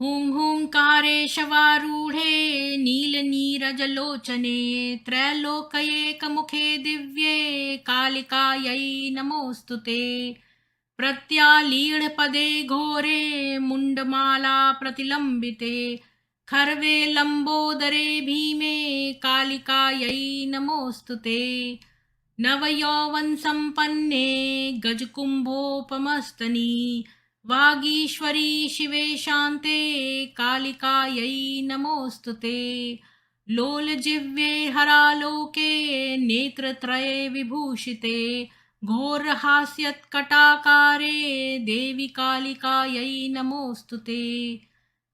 हुंहुंकारेशवारूढे नीलनीरजलोचने त्रैलोक्यैकमुखे दिव्ये कालिकायै नमोऽस्तु ते। प्रत्यालीढपदे घोरे मुण्डमाला प्रतिलम्बिते खर्वे लम्बोदरे भीमे कालिकायै नमोऽस्तु ते। नवयौवनसम्पन्ने गजकुम्भोपमस्तनी वागीश्वरी शिवे शान्ते कालिकायै नमोऽस्तु ते। लोलजिह्वे हरालोके नेत्रत्रये विभूषिते घोरहास्यत्कटाकारे देवी कालिकायै नमोऽस्तु ते।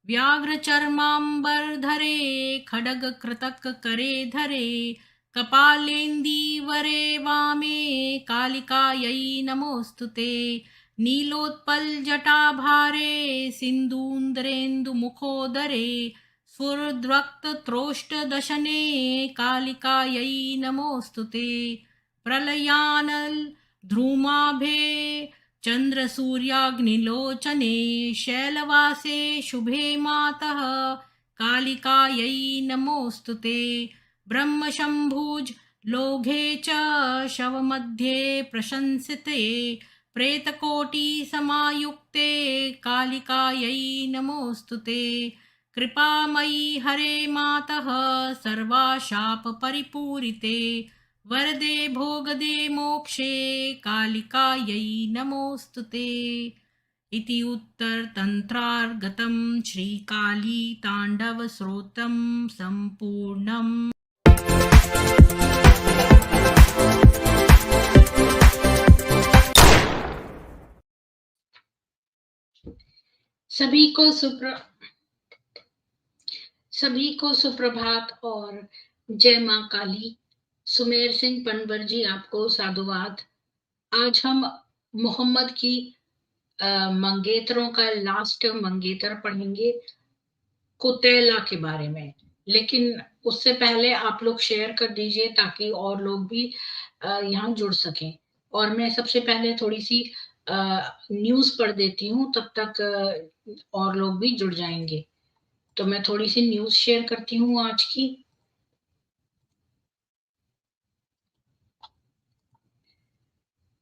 व्याघ्रचर्माम्बरधरे खड्गकृतककरे धरे कपालेन्दीवरे वामे कालिकायै नमोऽस्तु ते। नीलोत्पलजटाभारे सिन्दून्द्रेन्दुमुखोदरे स्फुरद्वक्त्रौष्टदशने कालिकायै नमोऽस्तु ते। प्रलयानल ध्रुमाभे चन्द्रसूर्याग्निलोचने शैलवासे शुभे मातः कालिकायै नमोऽस्तु ते। ब्रह्मशम्भुज लोघे च शवमध्ये प्रशंसिते प्रेतकोटिसमायुक्ते कालिकायै नमोऽस्तु ते। कृपामयी हरे मातः सर्वाशापपरिपूरिते वरदे भोगदे मोक्षे कालिकायै नमोऽस्तु ते। इति उत्तरतन्त्रार्गतं श्रीकाली ताण्डवस्तोत्रं सम्पूर्णम्। सभी को सुप्रभात और जय मां काली। सुमेर सिंह पनवर जी आपको साधुवाद। आज हम मोहम्मद की मंगेतरों का लास्ट मंगेतर पढ़ेंगे कुतैला के बारे में, लेकिन उससे पहले आप लोग शेयर कर दीजिए ताकि और लोग भी यहाँ जुड़ सकें। और मैं सबसे पहले थोड़ी सी न्यूज़ पढ़ देती हूँ, तब तक और लोग भी जुड़ जाएंगे। तो मैं थोड़ी सी न्यूज़ शेयर करती हूँ आज की।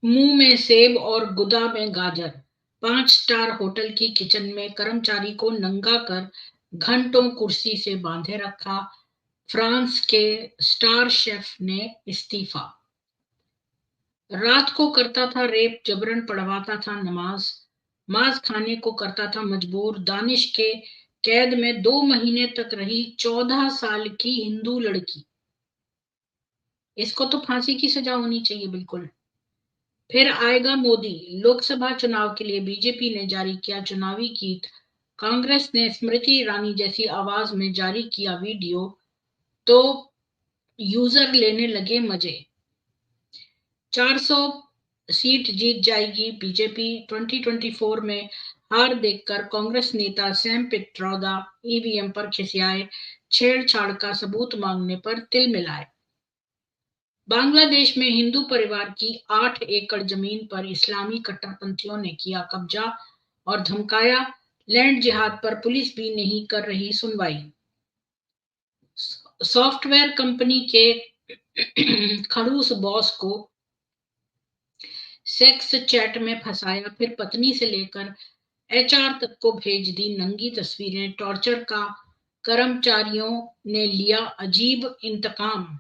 मुंह में सेब और गुदा में गाजर। 5 स्टार होटल की किचन में कर्मचारी को नंगा कर घंटों कुर्सी से बांधे रखा। फ्रांस के स्टार शेफ ने इस्तीफा। रात को करता था रेप, जबरन पढ़वाता था नमाज, मांस खाने को करता था मजबूर। दानिश के कैद में 2 महीने तक रही 14 साल की हिंदू लड़की। इसको तो फांसी की सजा होनी चाहिए बिल्कुल। फिर आएगा मोदी। लोकसभा चुनाव के लिए बीजेपी ने जारी किया चुनावी गीत। कांग्रेस ने स्मृति ईरानी जैसी आवाज में जारी किया वीडियो, तो यूजर लेने लगे मजे। 400 सीट जीत जाएगी बीजेपी। 2024 में हार देखकर कांग्रेस नेता सैम पित्रोदा ईवीएम पर खिसियाए, छेड़छाड़ का सबूत मांगने पर तिल मिलाए। बांग्लादेश में हिंदू परिवार की 8 एकड़ जमीन पर इस्लामी कट्टरपंथियों ने किया कब्जा और धमकाया। लैंड जिहाद पर पुलिस भी नहीं कर रही सुनवाई। सॉफ्टवेयर कंपनी के खड़ूस बॉस को सेक्स चैट में फंसाया, फिर पत्नी से लेकर एचआर तक को भेज दी नंगी तस्वीरें। टॉर्चर का कर्मचारियों ने लिया अजीब इंतकाम।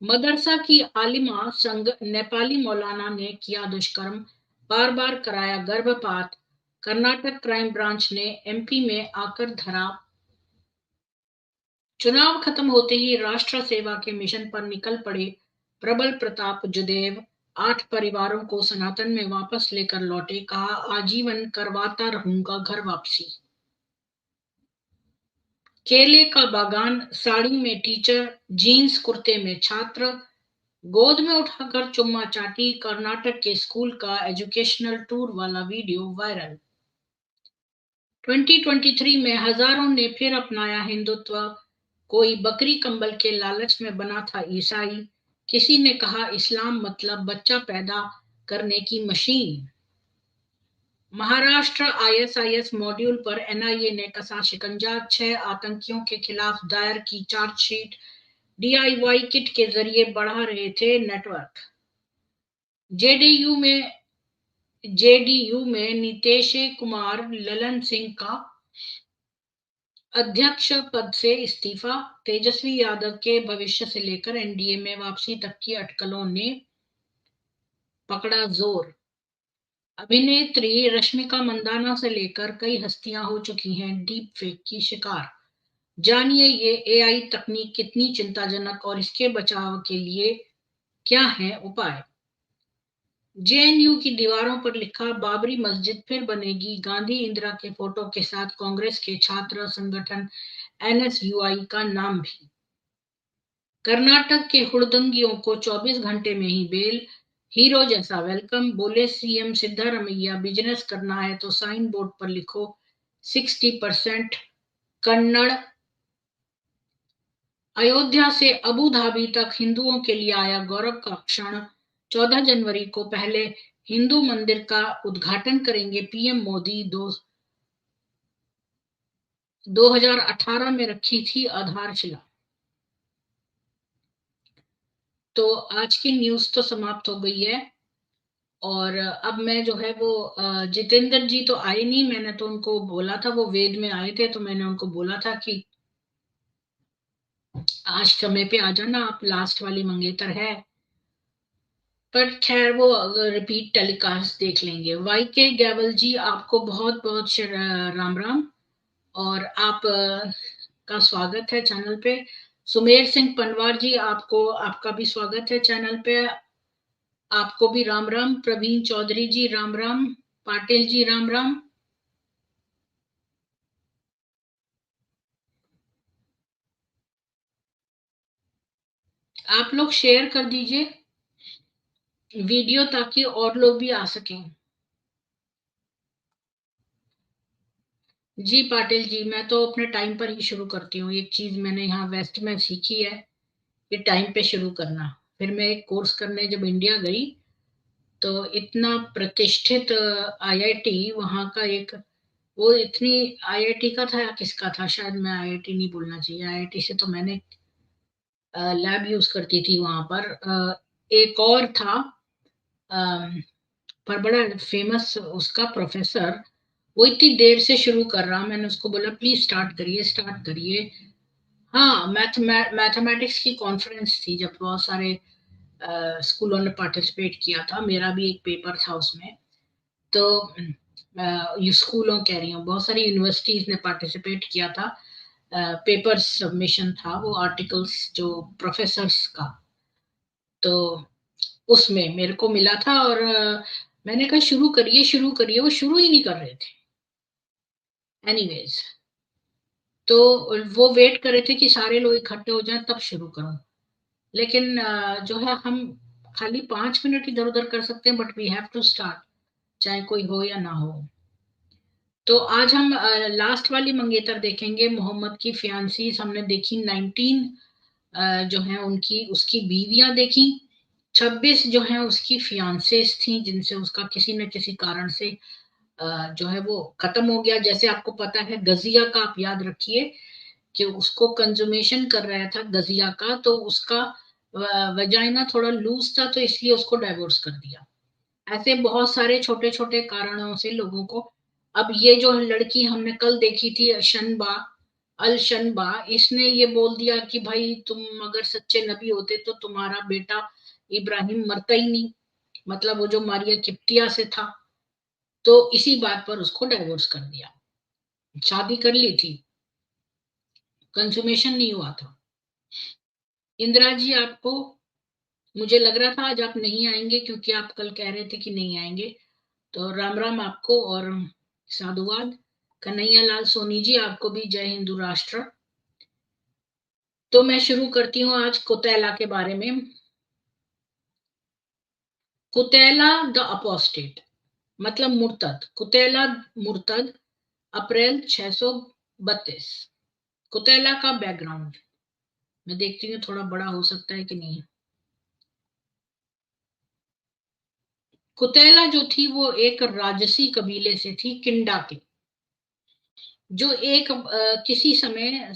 मदरसा की आलिमा संग नेपाली मौलाना ने किया दुष्कर्म, बार बार कराया गर्भपात। कर्नाटक क्राइम ब्रांच ने एमपी में आकर धरा। चुनाव खत्म होते ही राष्ट्र सेवा के मिशन पर निकल पड़े प्रबल प्रताप जुदेव। 8 परिवारों को सनातन में वापस लेकर लौटे, कहा आजीवन करवाता रहूंगा घर वापसी। केले का बागान, साड़ी में टीचर, जीन्स कुर्ते में छात्र, गोद में उठाकर चुम्मा चाटी। कर्नाटक के स्कूल का एजुकेशनल टूर वाला वीडियो वायरल। 2023 में हजारों ने फिर अपनाया हिंदुत्व। कोई बकरी कंबल के लालच में बना था ईसाई। किसी ने कहा इस्लाम मतलब बच्चा पैदा करने की मशीन। महाराष्ट्र आईएसआईएस मॉड्यूल पर एनआईए ने कसा शिकंजा, 6 आतंकियों के खिलाफ दायर की चार्जशीट, डीआईवाई किट के जरिए बढ़ा रहे थे नेटवर्क। जेडीयू में नीतीश कुमार ललन सिंह का अध्यक्ष पद से इस्तीफा, तेजस्वी यादव के भविष्य से लेकर एनडीए में वापसी तक की अटकलों ने पकड़ा जोर। अभिनेत्री रश्मिका मंदाना से लेकर कई हस्तियां हो चुकी हैं डीप फेक की शिकार। जानिए ये एआई तकनीक कितनी चिंताजनक और इसके बचाव के लिए क्या है उपाय। जेएनयू की दीवारों पर लिखा, बाबरी मस्जिद फिर बनेगी, गांधी इंदिरा के फोटो के साथ कांग्रेस के छात्र संगठन एनएसयूआई का नाम भी। कर्नाटक के हुड़दंगियों को 24 घंटे में ही बेल, हीरो जैसा वेलकम, बोले सीएम सिद्धारमैया, बिजनेस करना है तो साइन बोर्ड पर लिखो 60% कन्नड़। अयोध्या से अबू धाबी तक हिंदुओं के लिए आया गौरव का क्षण, 14 जनवरी को पहले हिंदू मंदिर का उद्घाटन करेंगे पीएम मोदी। 2018 में रखी थी आधारशिला। तो आज की न्यूज तो समाप्त हो गई है और अब मैं जो है वो जितेंद्र जी तो आए नहीं, मैंने तो उनको बोला था, वो वेद में आए थे तो मैंने उनको बोला था कि आज समय पे आ जाना, आप लास्ट वाली मंगेतर है, पर खैर वो रिपीट टेलीकास्ट देख लेंगे। वाई के गैवल जी आपको बहुत बहुत राम राम और आप का स्वागत है चैनल पे। सुमेर सिंह पनवार जी आपको, आपका भी स्वागत है चैनल पे, आपको भी राम राम। प्रवीण चौधरी जी राम राम, पाटिल जी राम राम। आप लोग शेयर कर दीजिए वीडियो ताकि और लोग भी आ सकें। जी पाटिल जी, मैं तो अपने टाइम पर ही शुरू करती हूँ। एक चीज मैंने यहाँ वेस्ट में सीखी है कि टाइम पे शुरू करना। फिर मैं एक कोर्स करने जब इंडिया गई तो इतना प्रतिष्ठित आईआईटी वहाँ का एक, वो इतनी आईआईटी का था या किसका था, शायद मैं आईआईटी नहीं बोलना चाहिए, आईआईटी से तो मैंने लैब यूज करती थी वहां पर। एक और था पर बड़ा फेमस उसका प्रोफेसर, वो इतनी देर से शुरू कर रहा, मैंने उसको बोला प्लीज स्टार्ट करिए स्टार्ट करिए। हाँ, मैथमेटिक्स की कॉन्फ्रेंस थी जब बहुत सारे स्कूलों ने पार्टिसिपेट किया था, मेरा भी एक पेपर था उसमें। तो ये स्कूलों कह रही हूँ, बहुत सारी यूनिवर्सिटीज ने पार्टिसिपेट किया था। पेपर सबमिशन था वो, आर्टिकल्स जो प्रोफेसर्स का, तो उसमें मेरे को मिला था और मैंने कहा शुरू करिए, वो शुरू ही नहीं कर रहे थे। एनीवेज, तो वो वेट कर रहे थे कि सारे लोग इकट्ठे हो जाएं तब शुरू करूं, लेकिन जो है हम खाली 5 मिनट इधर उधर कर सकते हैं, but we have to start, चाहे कोई हो या ना हो। तो आज हम लास्ट वाली मंगेतर देखेंगे, मोहम्मद की फियांसीज हमने देखी 19, जो है उनकी उसकी बीवियां देखी, 26 जो है उसकी फियांसेस थी जिनसे उसका किसी न किसी कारण से जो है वो खत्म हो गया। जैसे आपको पता है गजिया का, आप याद रखिए कि उसको कंजुमेशन कर रहा था गजिया का, तो उसका वजाइना थोड़ा लूज था तो इसलिए उसको डाइवोर्स कर दिया। ऐसे बहुत सारे छोटे छोटे कारणों से लोगों को, अब ये जो लड़की हमने कल देखी थी शनबा अल शनबा, इसने ये बोल दिया कि भाई तुम अगर सच्चे नबी होते तो तुम्हारा बेटा इब्राहिम मरता ही नहीं, मतलब वो जो मारिया किप्तिया से था। तो इसी बात पर उसको डाइवोर्स कर दिया। शादी कर ली थी, कंसुमेशन नहीं हुआ था। इंदिरा जी आपको, मुझे लग रहा था आज आप नहीं आएंगे क्योंकि आप कल कह रहे थे कि नहीं आएंगे, तो राम राम आपको और साधुवाद। कन्हैया लाल सोनी जी आपको भी जय हिंदू राष्ट्र। तो मैं शुरू करती हूँ आज कुतैला के बारे में। कुतैला द अपोस्टेट मतलब मुर्तद, कुतैला मुर्तद, अप्रैल 632। कुतैला का बैकग्राउंड मैं देखती हूँ थोड़ा बड़ा हो सकता है कि नहीं। कुतैला जो थी वो एक राजसी कबीले से थी, किंडा के, जो एक किसी समय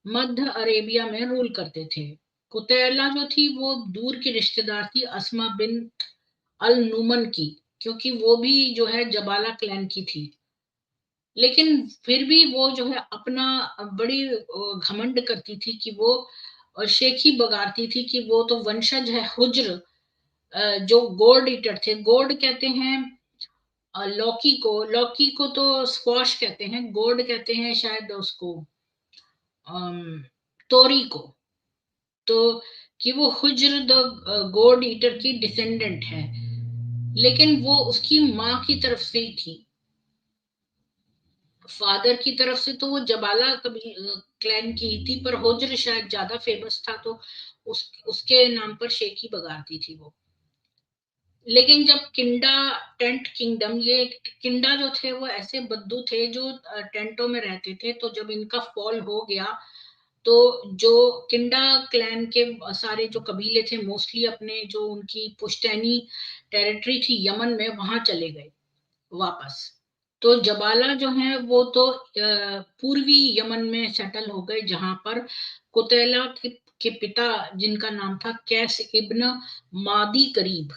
मध्य अरेबिया में रूल करते थे। कुतैला जो थी वो दूर की रिश्तेदार थी अस्मा बिन अल नुमन की, क्योंकि वो भी जो है जबाला क्लैन की थी। लेकिन फिर भी वो जो है अपना बड़ी घमंड करती थी कि वो शेखी बगारती थी कि वो तो वंशज है हुज्र, जो गोर्ड ईटर थे। गोर्ड कहते हैं लौकी को तो स्क्वाश कहते हैं, गोर्ड कहते हैं शायद उसको तोरी को। तो कि वो हुज्र द गोर्ड ईटर की डिसेंडेंट है, लेकिन वो उसकी माँ की तरफ से ही थी। फादर की तरफ से तो वो जबाला कभी क्लैन की ही थी, पर हुज्र शायद ज्यादा फेमस था, तो उसके नाम पर शेखी बगारती थी वो। लेकिन जब किंडा टेंट किंगडम, ये किंडा जो थे वो ऐसे बद्दू थे जो टेंटों में रहते थे, तो जब इनका फॉल हो गया तो जो किंडा क्लैन के सारे जो कबीले थे मोस्टली अपने जो उनकी पुश्तैनी टेरिटरी थी यमन में, वहां चले गए वापस। तो जबाला जो है वो तो पूर्वी यमन में सेटल हो गए, जहां पर कुतैला के पिता जिनका नाम था कैस इब्न मादी करीब,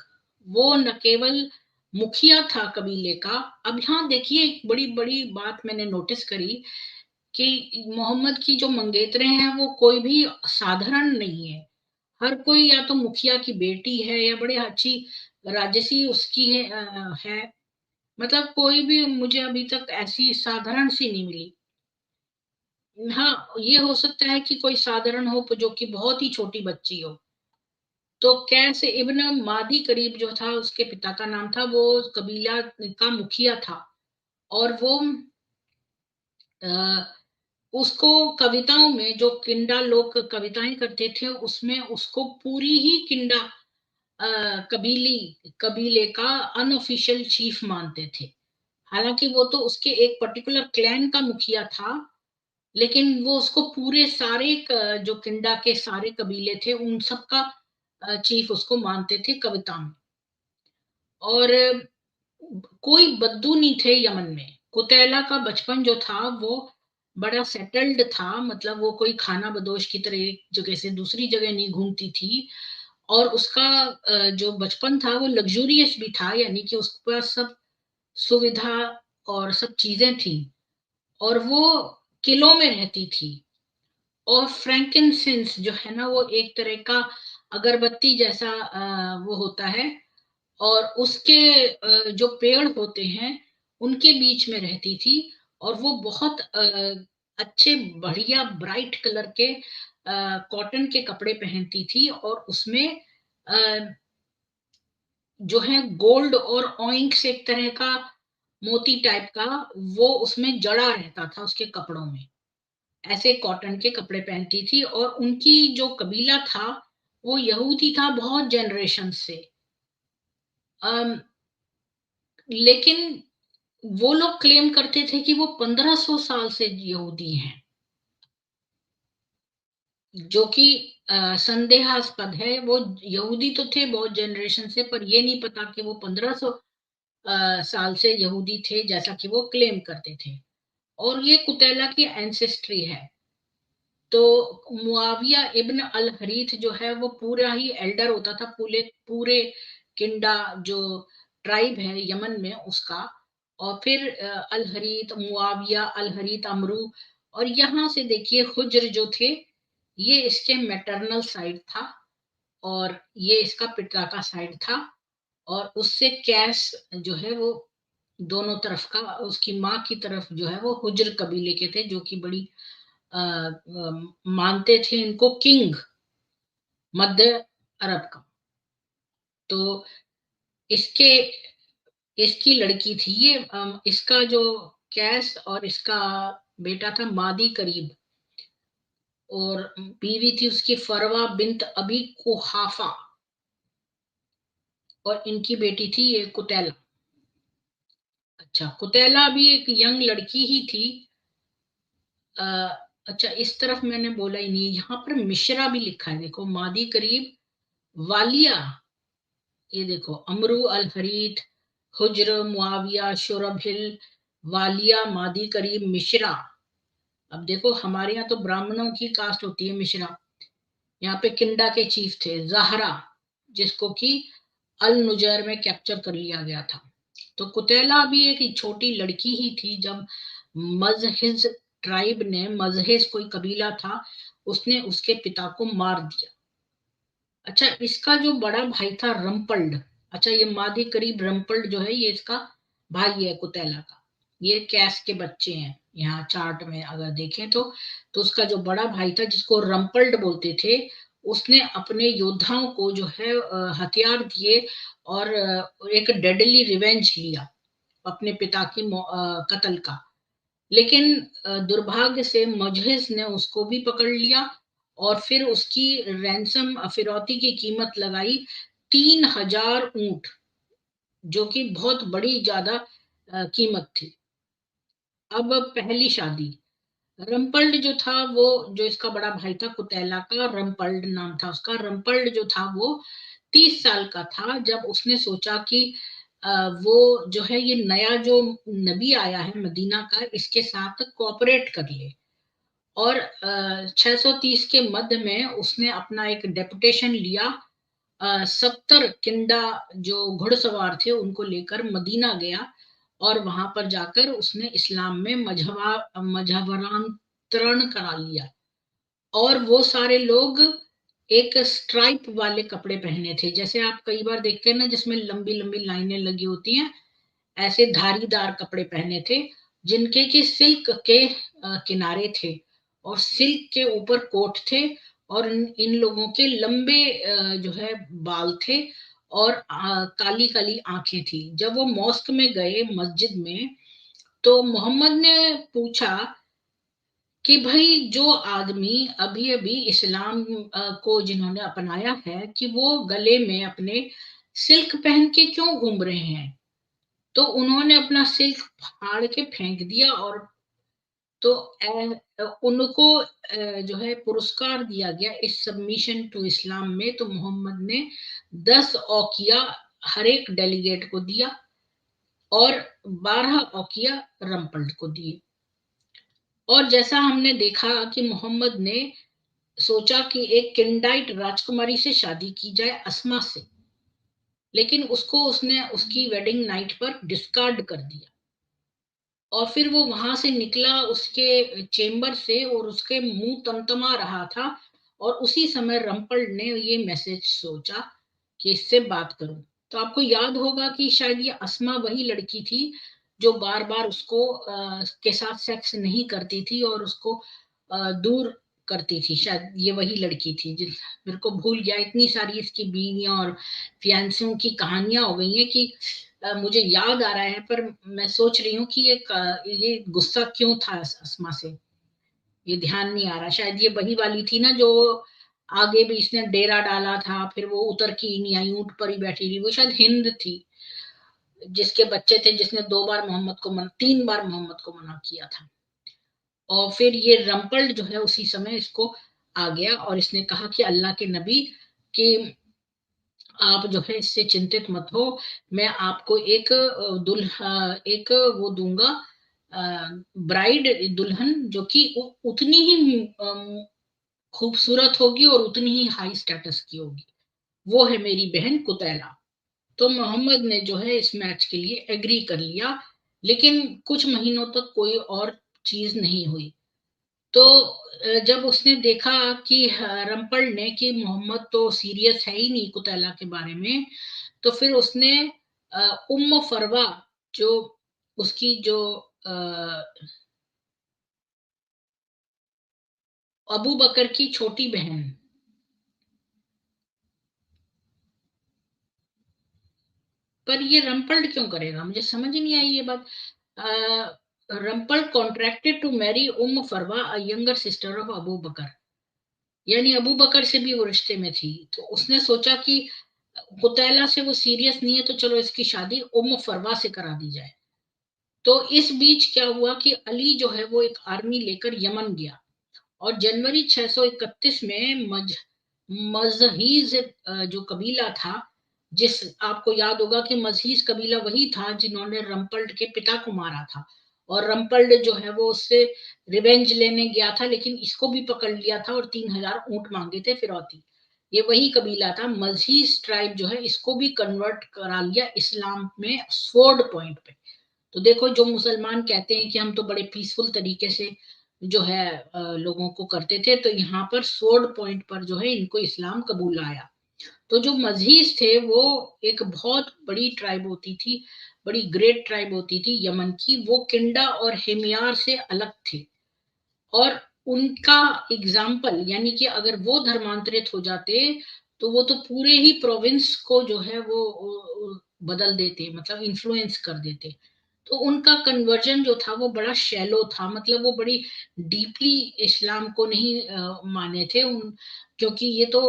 वो न केवल मुखिया था कबीले का। अब यहाँ देखिए एक बड़ी बड़ी बात मैंने नोटिस करी कि मोहम्मद की जो मंगेतरे हैं वो कोई भी साधारण नहीं है। हर कोई या तो मुखिया की बेटी है या बड़े अच्छी राजसी उसकी है। मतलब कोई भी मुझे अभी तक ऐसी साधारण सी नहीं मिली। हाँ, ये हो सकता है कि कोई साधारण हो जो कि बहुत ही छोटी बच्ची हो। तो कैस इब्न मादी करीब जो था उसके पिता का नाम था, वो कबीला का मुखिया था। और वो उसको कविताओं में, जो किंडा लोग कविताएं करते थे उसमें उसको पूरी ही किंडा कबीले का अनऑफिशियल चीफ मानते थे। हालांकि वो तो उसके एक पर्टिकुलर क्लैन का मुखिया था, लेकिन वो उसको पूरे सारे जो किंडा के सारे कबीले थे उन सब का चीफ उसको मानते थे कविता में। और कोई बद्दू नहीं थे यमन में। कुतैला का बचपन जो था वो बड़ा सेटल्ड था, मतलब वो कोई खाना बदोश की तरह एक जगह से दूसरी जगह नहीं घूमती थी। और उसका जो बचपन था वो लग्जूरियस भी था, यानी कि उसके पास सब सुविधा और सब चीजें थी। और वो किलों में रहती थी। और फ्रैंकिनसेंस जो है ना, वो एक तरह का अगरबत्ती जैसा वो होता है। और उसके जो पेड़ होते हैं उनके बीच में रहती थी। और वो बहुत अच्छे बढ़िया ब्राइट कलर के कॉटन के कपड़े पहनती थी, और उसमें अ, जो है गोल्ड और ऑइंक्स एक तरह का मोती टाइप का वो उसमें जड़ा रहता था उसके कपड़ों में। ऐसे कॉटन के कपड़े पहनती थी। और उनकी जो कबीला था वो यहूदी था बहुत जनरेशन से। अम, लेकिन वो लोग क्लेम करते थे कि वो 1500 साल से यहूदी हैं, जो कि संदेहास्पद है। वो यहूदी तो थे बहुत जनरेशन से, पर ये नहीं पता कि वो 1500 साल से यहूदी थे जैसा कि वो क्लेम करते थे। और ये कुतैला की एंसेस्ट्री है। तो मुआविया इब्न अल हरीथ जो है वो पूरा ही एल्डर होता था पूरे पूरे किंडा जो ट्राइब है यमन में उसका। और फिर अल हरीत मुआविया, अल हरीत अमरू। और यहाँ से देखिए हुज्र जो थे ये इसके मैटरनल साइड था, और ये इसका पिता का साइड था। और उससे कैस जो है वो दोनों तरफ का, उसकी माँ की तरफ जो है वो हुज्र कबीले के थे, जो कि बड़ी मानते थे इनको किंग मध्य अरब का। तो इसके इसकी लड़की थी ये इसका जो कैस और इसका बेटा था मादी करीब। और बीवी थी उसकी फरवा बिन्त अभी कुहाफा। और इनकी बेटी थी ये कुतैला। अच्छा, कुतैला भी एक यंग लड़की ही थी। अ, अच्छा, इस तरफ मैंने बोला ही नहीं, यहाँ पर मिश्रा भी लिखा है, देखो मादी करीब वालिया ये देखो, अमरू अल हरीथ, हुज्र, मुआविया, शुरभिल, वालिया, मादी करीम, मिश्रा। अब देखो हमारे यहाँ तो ब्राह्मणों की कास्ट होती है मिश्रा। यहाँ पे किंडा के चीफ थे ज़हरा, जिसको कि अल नुजैर में कैप्चर कर लिया गया था। तो कुतैला भी एक छोटी लड़की ही थी जब मजहिज ट्राइब ने, मजहिज कोई कबीला था, उसने उसके पिता को मार दिया। अच्छा, इसका जो बड़ा भाई था रम्पल्ड, अच्छा ये मादी करीब रम्पल्ड जो है ये इसका भाई है कुतैला का। ये कैस के बच्चे हैं यहाँ चार्ट में अगर देखें तो उसका जो बड़ा भाई था जिसको रम्पल्ड बोलते थे, उसने अपने योद्धाओं को जो है हथियार दिए और एक डेडली रिवेंज लिया अपने पिता की कत्ल का। लेकिन दुर्भाग्य से मुजहिस ने उसको भी पकड़ लिया और फिर उसकी रैंसम फिरौती की कीमत लगाई 3000 ऊंट, जो कि बहुत बड़ी ज्यादा कीमत थी। अब पहली शादी, रम्पल्ड जो था वो, जो इसका बड़ा भाई था कुतैला का, रम्पल्ड नाम था उसका, रम्पल्ड जो था वो 30 साल का था जब उसने सोचा कि वो जो है ये नया जो नबी आया है मदीना का, इसके साथ कोऑपरेट कर ले। और 630 के मध्य में उसने अपना एक डेपुटेशन लिया, 70 किंडा जो घुड़सवार थे उनको लेकर मदीना गया और वहां पर जाकर उसने इस्लाम में मजहबरांतरण करा लिया। और वो सारे लोग एक स्ट्राइप वाले कपड़े पहने थे, जैसे आप कई बार देखते हैं ना जिसमें लंबी लंबी लाइनें लगी होती हैं, ऐसे धारीदार कपड़े पहने थे जिनके की सिल्क के किनारे थे और सिल्क के ऊपर कोट थे। और इन लोगों के लंबे जो है बाल थे और काली काली आंखें थी। जब वो मॉस्क में गए मस्जिद में, तो मोहम्मद ने पूछा कि भाई जो आदमी अभी अभी इस्लाम को जिन्होंने अपनाया है कि वो गले में अपने सिल्क पहन के क्यों घूम रहे हैं। तो उन्होंने अपना सिल्क फाड़ के फेंक दिया और तो उनको जो है पुरस्कार दिया गया इस सबमिशन टू इस्लाम में। तो मोहम्मद ने 10 औकिया हर एक डेलीगेट को दिया और 12 औकिया रम्पल्ड को दिए। और जैसा हमने देखा कि मोहम्मद ने सोचा कि एक किंडाइट राजकुमारी से शादी की जाए, अस्मा से, लेकिन उसको उसने उसकी वेडिंग नाइट पर डिस्कार्ड कर दिया। और फिर वो वहां से निकला उसके चेम्बर से और उसके मुंह तमतमा रहा था। और उसी समय रम्पल्ड ने ये मैसेज सोचा कि इससे बात करूं। तो आपको याद होगा कि शायद ये अस्मा वही लड़की थी जो बार बार उसको के साथ सेक्स नहीं करती थी और उसको दूर करती थी। शायद ये वही लड़की थी जिस, मेरे को भूल गया, इतनी सारी इसकी बीवियां और फियांसियों की कहानियां हो गई हैं कि मुझे याद आ रहा है, पर मैं सोच रही हूँ कि ये गुस्सा क्यों था अस्मा से, ये ध्यान नहीं आ रहा। शायद ये वही वाली थी ना जो आगे भी इसने डेरा डाला था, फिर वो उतर की नहीं आई, ऊंट पर ही बैठी रही। वो शायद हिंद थी जिसके बच्चे थे, जिसने 2 बार मोहम्मद को 3 बार मोहम्मद को मना किया था। और फिर ये रम्पल्ड जो है उसी समय इसको आ गया और इसने कहा कि अल्लाह के नबी कि आप जो है इससे चिंतित मत हो, मैं आपको एक एक वो दूंगा, ब्राइड, दुल्हन जो कि उतनी ही खूबसूरत होगी और उतनी ही हाई स्टेटस की होगी, वो है मेरी बहन कुतैला। तो मोहम्मद ने जो है इस मैच के लिए एग्री कर लिया। लेकिन कुछ महीनों तक कोई और चीज नहीं हुई। तो जब उसने देखा कि रम्पल ने कि मोहम्मद तो सीरियस है ही नहीं कुतैला के बारे में, तो फिर उसने उम्म फरवा, जो उसकी जो अबू बकर की छोटी बहन, पर ये रम्पल्ड क्यों करेगा, मुझे समझ ही नहीं आई ये बात। रम्पल contracted to marry um Farwa, a younger sister of Abu Bakr, यानी अबू बकर से भी वो रिश्ते में थी। तो उसने सोचा कि कुतैला से वो सीरियस नहीं है तो चलो इसकी शादी उम्म फरवा से करा दी जाए। तो इस बीच क्या हुआ कि अली जो है वो एक आर्मी लेकर यमन गया और जनवरी 631 में मजहीज जो कबीला था जिस आपको याद होगा कि मजीज कबीला वही था जिन्होंने रम्पल्ड के पिता को मारा था, और रम्पल्ड जो है वो उससे रिवेंज लेने गया था, लेकिन इसको भी पकड़ लिया था और 3,000 ऊंट मांगे थे फिरौती। ये वही कबीला था। मजीज ट्राइब जो है इसको भी कन्वर्ट करा लिया इस्लाम में स्वॉर्ड पॉइंट पे। तो देखो, जो मुसलमान कहते हैं कि हम तो बड़े पीसफुल तरीके से जो है लोगों को करते थे, तो यहाँ पर स्वॉर्ड पॉइंट पर जो है इनको इस्लाम कबूल आया। तो जो मजीज थे वो एक बहुत बड़ी ट्राइब होती थी, बड़ी ग्रेट ट्राइब होती थी यमन की। वो किंडा और हेमियार से अलग थे, और उनका एग्जाम्पल, यानी कि अगर वो धर्मांतरित हो जाते तो वो तो पूरे ही प्रोविंस को जो है वो बदल देते, मतलब इन्फ्लुएंस कर देते। तो उनका कन्वर्जन जो था वो बड़ा शैलो था, मतलब वो बड़ी डीपली इस्लाम को नहीं माने थे उन, क्योंकि ये तो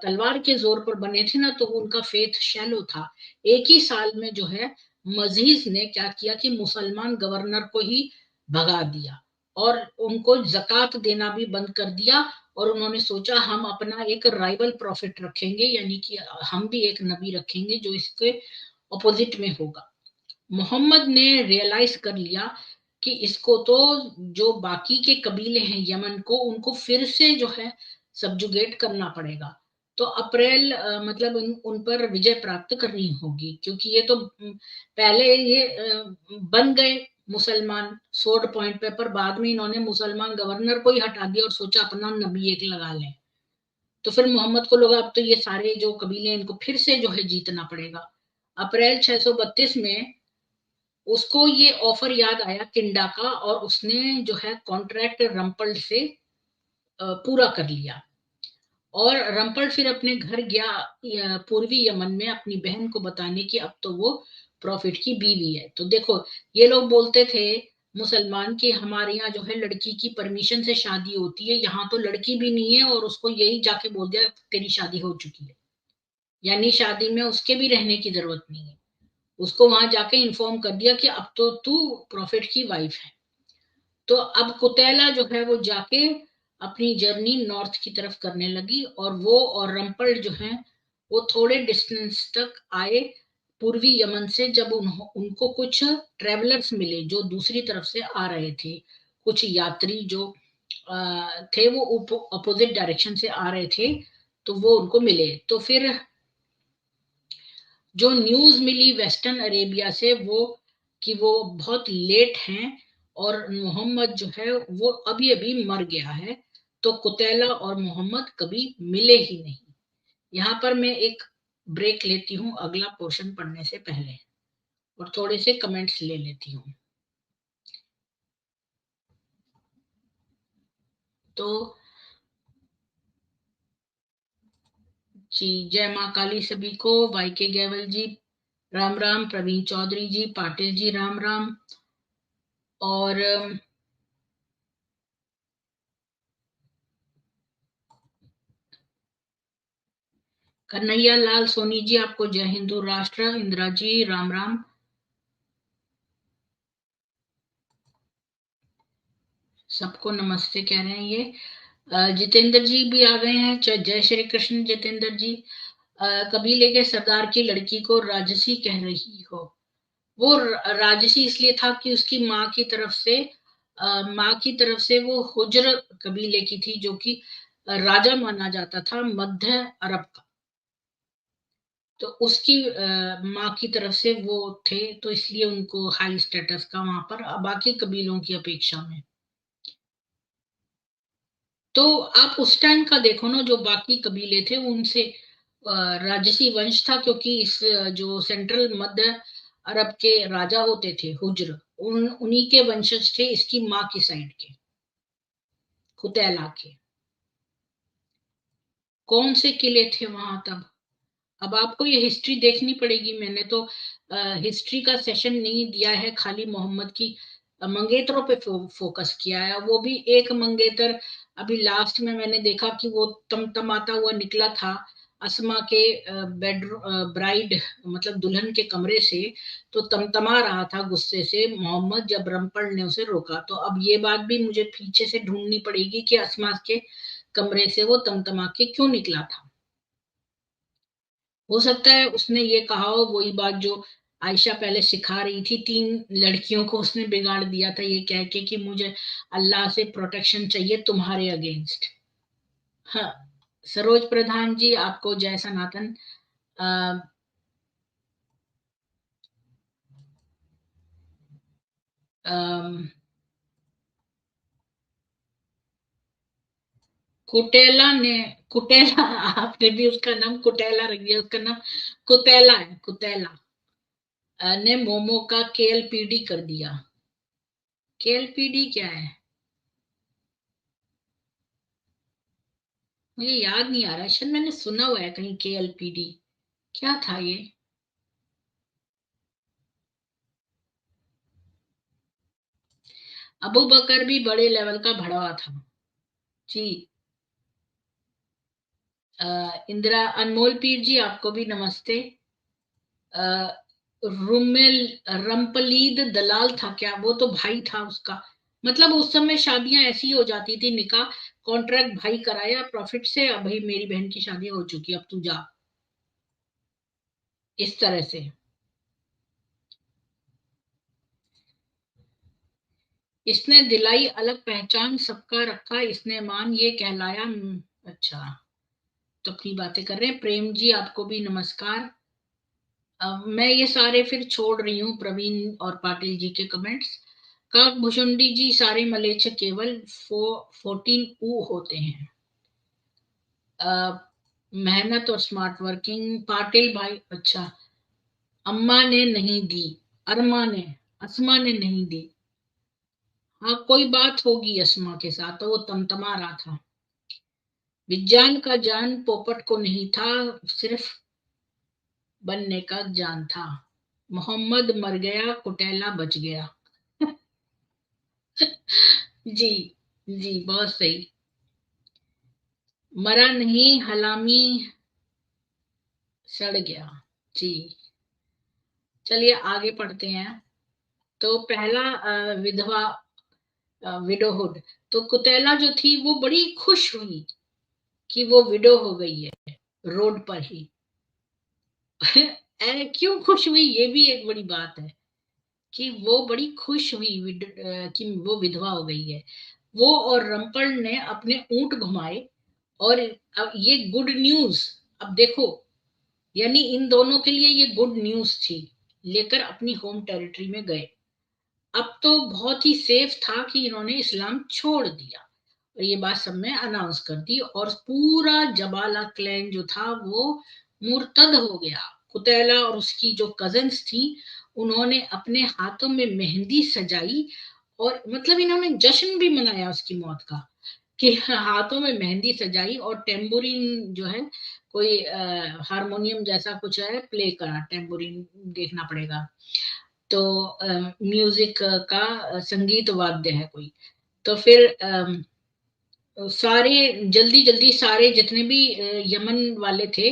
तलवार के जोर पर बने थे ना, तो उनका फेथ शैलो था। एक ही साल में जो है मजीज ने क्या किया कि मुसलमान गवर्नर को ही भगा दिया, और उनको जक़ात देना भी बंद कर दिया। और उन्होंने सोचा हम अपना एक राइवल प्रॉफिट रखेंगे, यानी कि हम भी एक नबी रखेंगे जो इसके ऑपोजिट में होगा। मोहम्मद ने रियलाइज कर लिया कि इसको तो, जो बाकी के कबीले हैं यमन को, उनको फिर से जो है सबजुगेट करना पड़ेगा। तो अप्रैल मतलब उन पर विजय प्राप्त करनी होगी, क्योंकि ये तो पहले ये बन गए मुसलमान सोर्ड पॉइंट पे, पर बाद में इन्होंने मुसलमान गवर्नर को ही हटा दिया और सोचा अपना नबी एक लगा लें। तो फिर मोहम्मद को लगा अब तो ये सारे जो कबीले इनको फिर से जो है जीतना पड़ेगा। अप्रैल 632 में उसको ये ऑफर याद आया किंडा का, और उसने जो है कॉन्ट्रैक्ट रम्पल्ड से पूरा कर लिया। और रम्पल्ड फिर अपने घर गया पूर्वी यमन में अपनी बहन को बताने की अब तो वो प्रॉफिट की बीवी है। तो देखो, ये लोग बोलते थे मुसलमान कि हमारे यहाँ जो है लड़की की परमिशन से शादी होती है, यहाँ तो लड़की भी नहीं है और उसको यही जाके बोल दिया तेरी शादी हो चुकी है, यानी शादी में उसके भी रहने की जरूरत नहीं है। उसको वहां जाके इन्फॉर्म कर दिया कि अब तो तू प्रॉफिट की वाइफ है। तो अब कुतैला जो है वो जाके अपनी जर्नी नॉर्थ की तरफ करने लगी, और वो और रम्पल जो है वो थोड़े डिस्टेंस तक आए पूर्वी यमन से, जब उनको कुछ ट्रेवलर्स मिले जो दूसरी तरफ से आ रहे थे। कुछ यात्री जो थे वो अपोजिट डायरेक्शन से आ रहे थे, तो वो उनको मिले। तो फिर जो न्यूज मिली वेस्टर्न अरेबिया से, वो कि वो बहुत लेट हैं और मोहम्मद जो है वो अभी अभी मर गया है। तो कुतैला और मोहम्मद कभी मिले ही नहीं। यहाँ पर मैं एक ब्रेक लेती हूँ अगला पोर्शन पढ़ने से पहले, और थोड़े से कमेंट्स ले लेती हूँ। तो जी, जय माँ काली सभी को। वाई के गैवल जी राम राम, प्रवीण चौधरी जी, पाटिल जी राम राम, और कन्हैया लाल सोनी जी आपको जय हिंदू राष्ट्र। इंदिरा जी राम राम, सबको नमस्ते कह रहे हैं ये। जितेंद्र जी भी आ गए हैं, जय श्री कृष्ण जितेंद्र जी। कबीले के सरदार की लड़की को राजसी कह रही हो। वो राजसी इसलिए था कि उसकी माँ की तरफ से वो हुज्र कबीले की थी, जो कि राजा माना जाता था मध्य अरब का। तो उसकी माँ की तरफ से वो थे, तो इसलिए उनको हाई स्टेटस का वहां पर बाकी कबीलों की अपेक्षा में। तो आप उस टाइम का देखो ना, जो बाकी कबीले थे उनसे राजसी वंश था, क्योंकि इस जो सेंट्रल मध्य अरब के राजा होते थे हुज्र, उन्हीं के वंशज थे इसकी माँ की साइड के, कुतैला के। कौन से किले थे वहां तब? अब आपको ये हिस्ट्री देखनी पड़ेगी। मैंने तो हिस्ट्री का सेशन नहीं दिया है, खाली मोहम्मद की मंगेतरों पे फोकस किया है। वो भी एक मंगेतर अभी लास्ट में मैंने देखा कि वो तमतमाता हुआ निकला था अस्मा के बेडरूम ब्राइड मतलब दुल्हन के कमरे से, तो तमतमा रहा था गुस्से से मोहम्मद, जब रमपल ने उसे रोका। तो अब ये बात भी मुझे पीछे से ढूंढनी पड़ेगी कि अस्मा के कमरे से वो तमतमा के क्यों निकला था। हो सकता है उसने ये कहा हो वही बात जो आयशा पहले सिखा रही थी, 3 लड़कियों को उसने बिगाड़ दिया था ये कह के कि मुझे अल्लाह से प्रोटेक्शन चाहिए तुम्हारे अगेंस्ट। हाँ, सरोज प्रधान जी आपको जय सनातन। अ, अम, कुटेला ने, कुटेला आपने भी उसका नाम कुटेला रख दिया, उसका नाम कुतेला है, कुतेला ने मोमो का केएलपीडी कर दिया। केएलपीडी क्या है मुझे याद नहीं आ रहा, शायद मैंने सुना हुआ है कहीं केएलपीडी, क्या था ये? अबू बकर भी बड़े लेवल का भड़वा था जी। इंदिरा अनमोल पीर जी आपको भी नमस्ते। अ, रुमेल रमपलीद दलाल था क्या? वो तो भाई था उसका। मतलब उस समय शादियां ऐसी हो जाती थी, निकाह कॉन्ट्रैक्ट भाई कराया प्रॉफिट से, अब भाई मेरी बहन की शादी हो चुकी अब तू जा, इस तरह से। इसने दिलाई अलग पहचान सबका रखा इसने मान ये कहलाया अच्छा, तो अपनी बातें कर रहे हैं। प्रेम जी आपको भी नमस्कार। मैं ये सारे फिर छोड़ रही हूँ, प्रवीण और पाटिल जी के कमेंट्स। काक भुषुंडी जी सारे मलेच्छ केवल 14 ऊ होते हैं। अ, मेहनत और स्मार्ट वर्किंग पाटिल भाई, अच्छा। अम्मा ने नहीं दी, अरमा ने, अस्मा ने नहीं दी। हाँ कोई बात होगी अस्मा के साथ, तो वो तमतमा रहा था। विज्ञान का जान पोपट को नहीं था, सिर्फ बनने का जान था। मोहम्मद मर गया कुटेला बच गया। जी, जी बहुत सही। मरा नहीं हलामी सड़ गया। जी, चलिए आगे पढ़ते हैं। तो पहला विधवा, विडोहुड। तो कुतेला जो थी वो बड़ी खुश हुई कि वो विडो हो गई है रोड पर ही। क्यों खुश हुई ये भी एक बड़ी बात है कि वो बड़ी खुश हुई कि वो विधवा हो गई है। वो और रंपल ने अपने ऊंट घुमाए, और अब ये गुड न्यूज, अब देखो, यानी इन दोनों के लिए ये गुड न्यूज थी, लेकर अपनी होम टेरिटरी में गए। अब तो बहुत ही सेफ था कि इन्होंने इस्लाम छोड़ दिया, और ये बात सब में अनाउंस कर दी, और पूरा जबाला क्लैन जो था वो मुर्तद हो गया। कुतैला और उसकी जो कजन्स थी, उन्होंने अपने हाथों में मेहंदी सजाई, और मतलब इन्होंने जश्न भी मनाया उसकी मौत का, कि हाथों में मेहंदी सजाई, और टेम्बुरिन जो है, कोई हारमोनियम जैसा कुछ है, प्ले करा, टेम्बुरिन देखना पड़ेगा। तो म्यूजिक का संगीत वाद्य है कोई। तो फिर सारे जल्दी जल्दी सारे जितने भी यमन वाले थे,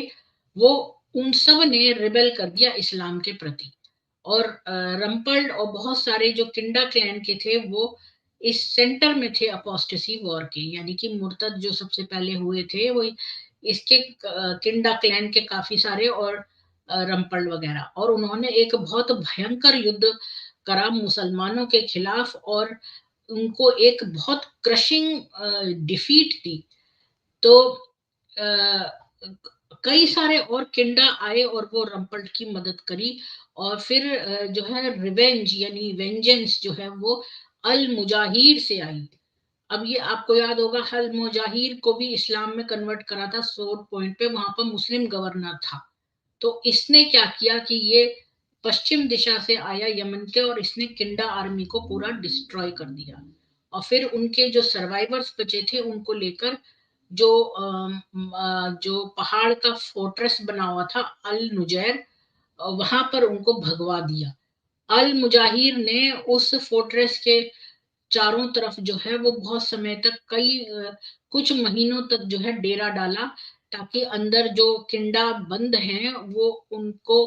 वो उन सब ने रिबेल कर दिया इस्लाम के प्रति। और रम्पल्ड और बहुत सारे जो किंडा क्लैन के थे वो इस सेंटर में थे अपोस्टेसी वॉर के, यानी कि मुर्तद जो सबसे पहले हुए थे वो इसके किंडा क्लैन के काफी सारे, और रम्पल्ड वगैरह, और उन्होंने एक बहुत भयंकर युद्ध करा मुसलमानों के खिलाफ, और उनको एक बहुत क्रशिंग डिफीट दी। तो कई सारे और किंडा आए और वो रम्पल्ट की मदद करी, और फिर जो है रिवेंज यानी वेंजेंस जो है वो अल मुजाहिर से आई। अब ये आपको याद होगा, अल मुजाहिर को भी इस्लाम में कन्वर्ट करा था सोर्ट पॉइंट पे, वहां पर मुस्लिम गवर्नर था। तो इसने क्या किया कि ये पश्चिम दिशा से आया यमन के, और इसने किंडा आर्मी को पूरा डिस्ट्रॉय कर दिया, और फिर उनके जो सर्वाइवर्स बचे थे उनको लेकर जो जो पहाड़ का फोर्ट्रेस बना हुआ था अल नुजैर, वहां पर उनको भगवा दिया। अल मुजाहिर ने उस फोर्ट्रेस के चारों तरफ जो है वो बहुत समय तक, कई कुछ महीनों तक जो है डेरा डाला, ताकि अंदर जो किंडा बंद हैं वो उनको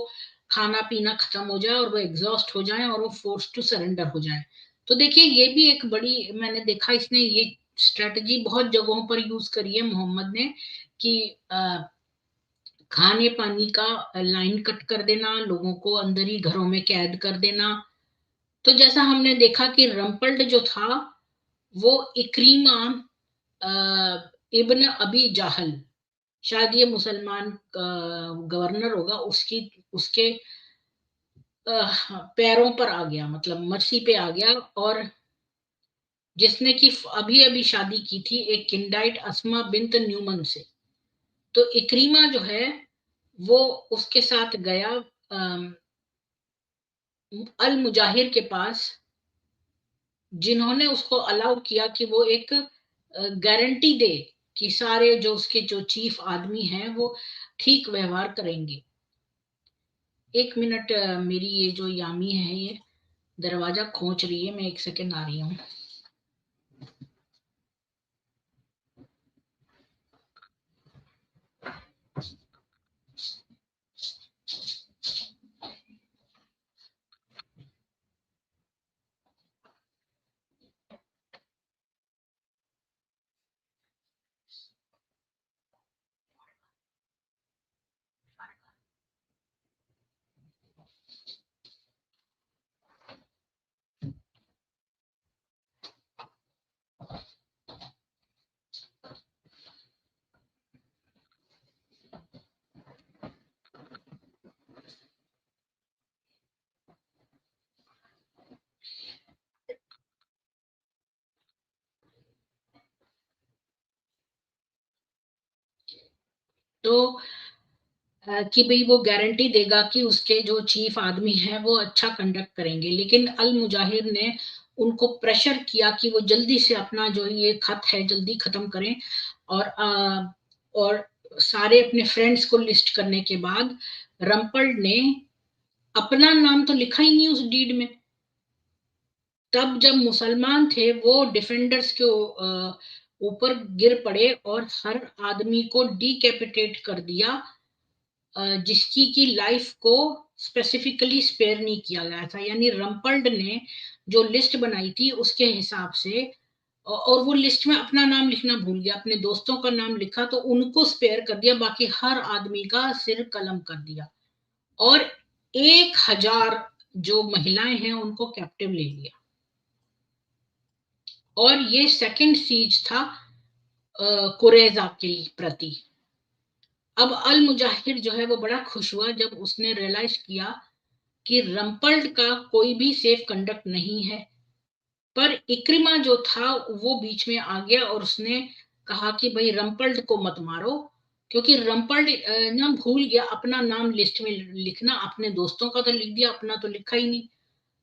खाना पीना खत्म हो जाए और वो एग्जॉस्ट हो जाए और वो फोर्स टू सरेंडर हो जाए। तो देखिए ये भी एक बड़ी, मैंने देखा इसने ये स्ट्रेटजी बहुत जगहों पर यूज करी है मोहम्मद ने, कि खाने पानी का लाइन कट कर देना, लोगों को अंदर ही घरों में कैद कर देना। तो जैसा हमने देखा कि रम्पल्ड जो था वो इक्रीमा इब्न अबी जाहल, शायद ये मुसलमान गवर्नर होगा, उसके पैरों पर आ गया, मतलब मर्सी पे आ गया। और जिसने कि अभी अभी शादी की थी एक किंडाइट अस्मा बिन्त न्यूमन से। तो इक्रीमा जो है वो उसके साथ गया अल मुजाहिर के पास, जिन्होंने उसको अलाउ किया कि वो एक गारंटी दे कि सारे जो उसके जो चीफ आदमी हैं वो ठीक व्यवहार करेंगे। एक मिनट, मेरी ये जो यामी है ये दरवाजा खोच रही है, मैं एक सेकंड आ रही हूँ। तो कि भाई वो गारंटी देगा कि उसके जो चीफ आदमी हैं वो अच्छा कंडक्ट करेंगे, लेकिन अल मुजाहिर ने उनको प्रेशर किया कि वो जल्दी से अपना जो ये खत है जल्दी खत्म करें। और सारे अपने फ्रेंड्स को लिस्ट करने के बाद रम्पल्ड ने अपना नाम तो लिखा ही नहीं उस डीड में। तब जब मुसलमान थे वो डिफेंडर्स के ऊपर गिर पड़े और हर आदमी को डिकैपिटेट कर दिया, जिसकी की लाइफ को स्पेसिफिकली स्पेयर नहीं किया गया था। यानी रम्पल्ड ने जो लिस्ट बनाई थी उसके हिसाब से, और वो लिस्ट में अपना नाम लिखना भूल गया, अपने दोस्तों का नाम लिखा तो उनको स्पेयर कर दिया, बाकी हर आदमी का सिर कलम कर दिया। और 1000 जो महिलाएं हैं उनको कैप्टिव ले लिया। और ये सेकंड सीज था कुरैजा के प्रति। अब अल मुजाहिर जो है वो बड़ा खुश हुआ जब उसने रियलाइज किया कि रम्पल्ड का कोई भी सेफ कंडक्ट नहीं है। पर इक्रिमा जो था वो बीच में आ गया और उसने कहा कि भाई रम्पल्ड को मत मारो, क्योंकि रम्पल्ड ना भूल गया अपना नाम लिस्ट में लिखना, अपने दोस्तों का तो लिख दिया, अपना तो लिखा ही नहीं।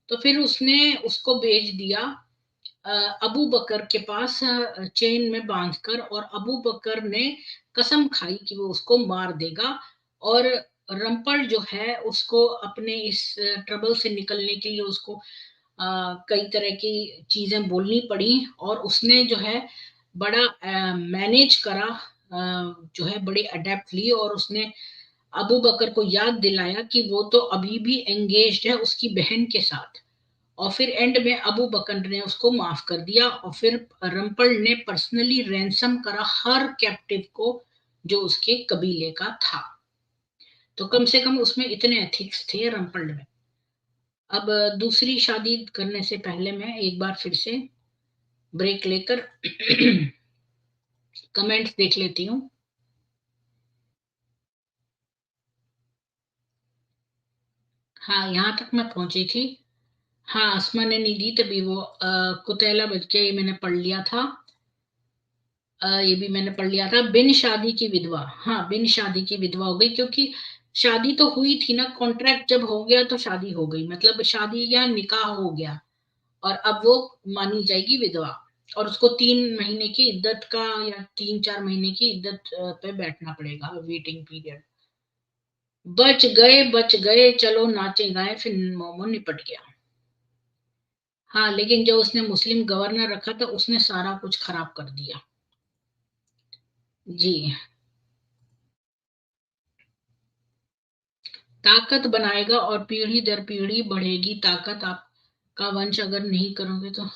तो फिर उसने उसको भेज दिया अबू बकर के पास चेन में बांधकर, और अबू बकर ने कसम खाई कि वो उसको मार देगा। और रम्पल जो है उसको अपने इस ट्रबल से निकलने के लिए उसको कई तरह की चीजें बोलनी पड़ी, और उसने जो है बड़ा मैनेज करा, जो है बड़ी अडेप्ट ली, और उसने अबू बकर को याद दिलाया कि वो तो अभी भी एंगेज्ड है उसकी बहन के साथ। और फिर एंड में अबू बकर ने उसको माफ कर दिया, और फिर रम्पल ने पर्सनली रैंसम करा हर कैप्टिव को जो उसके कबीले का था। तो कम से कम उसमें इतने एथिक्स थे रम्पल में। अब दूसरी शादी करने से पहले मैं एक बार फिर से ब्रेक लेकर कमेंट्स देख लेती हूँ। हाँ, यहाँ तक मैं पहुंची थी। हाँ, अस्मा ने नहीं दी तभी वो कुतैला बज के, ये मैंने पढ़ लिया था। ये भी मैंने पढ़ लिया था, बिन शादी की विधवा। हाँ, बिन शादी की विधवा हो गई, क्योंकि शादी तो हुई थी ना, कॉन्ट्रैक्ट जब हो गया तो शादी हो गई, मतलब शादी या निकाह हो गया, और अब वो मानी जाएगी विधवा। और उसको 3 महीने की इद्दत का या 3-4 महीने की इद्दत पे बैठना पड़ेगा, वेटिंग पीरियड। बच गए, चलो नाचे गाए, फिर मोमो निपट गया। हाँ, लेकिन जो उसने मुस्लिम गवर्नर रखा था उसने सारा कुछ खराब कर दिया। जी। ताकत बनाएगा और पीढ़ी दर पीढ़ी बढ़ेगी ताकत, आपका वंश अगर नहीं करोगे तो।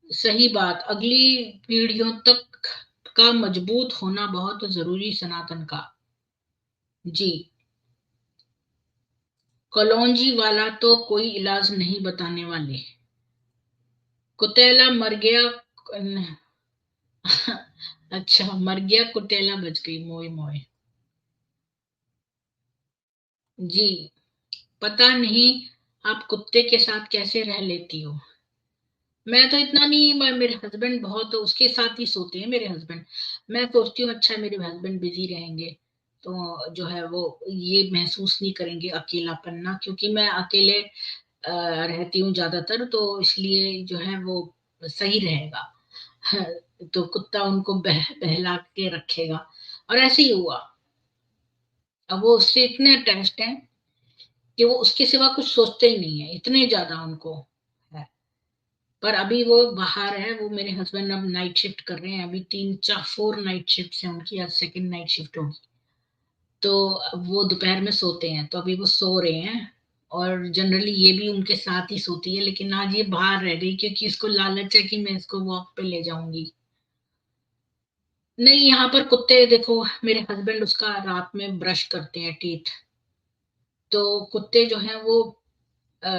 सही बात, अगली पीढ़ियों तक का मजबूत होना बहुत जरूरी सनातन का। जी, कलौंजी वाला तो कोई इलाज नहीं बताने वाले। कुतैला मर गया। अच्छा, मर गया कुतैला बच गई, मोए मोए। जी, पता नहीं आप कुत्ते के साथ कैसे रह लेती हो। मैं तो इतना नहीं, मेरे हस्बैंड बहुत उसके साथ ही सोते हैं मेरे हस्बैंड। मैं सोचती हूँ अच्छा मेरे हस्बैंड बिजी रहेंगे तो जो है वो ये महसूस नहीं करेंगे अकेलापन ना, क्योंकि मैं अकेले रहती हूँ ज्यादातर, तो इसलिए जो है वो सही रहेगा। तो कुत्ता उनको बहला के रखेगा। और ऐसे ही हुआ। अब वो उससे इतने अटैच्ड हैं कि वो उसके सिवा कुछ सोचते ही नहीं है, इतने ज्यादा उनको है। पर अभी वो बाहर है, वो मेरे हस्बैंड अब नाइट शिफ्ट कर रहे हैं, अभी 3 4 4 नाइट शिफ्ट है उनकी, आज सेकंड नाइट शिफ्ट होगी। तो अब वो दोपहर में सोते हैं, तो अभी वो सो रहे हैं। और जनरली ये भी उनके साथ ही सोती है, लेकिन आज ये बाहर रह रही क्योंकि इसको लालच है कि मैं इसको वॉक पे ले जाऊंगी। नहीं, यहाँ पर कुत्ते देखो, मेरे हस्बैंड उसका रात में ब्रश करते हैं टीथ। तो कुत्ते जो हैं वो अ,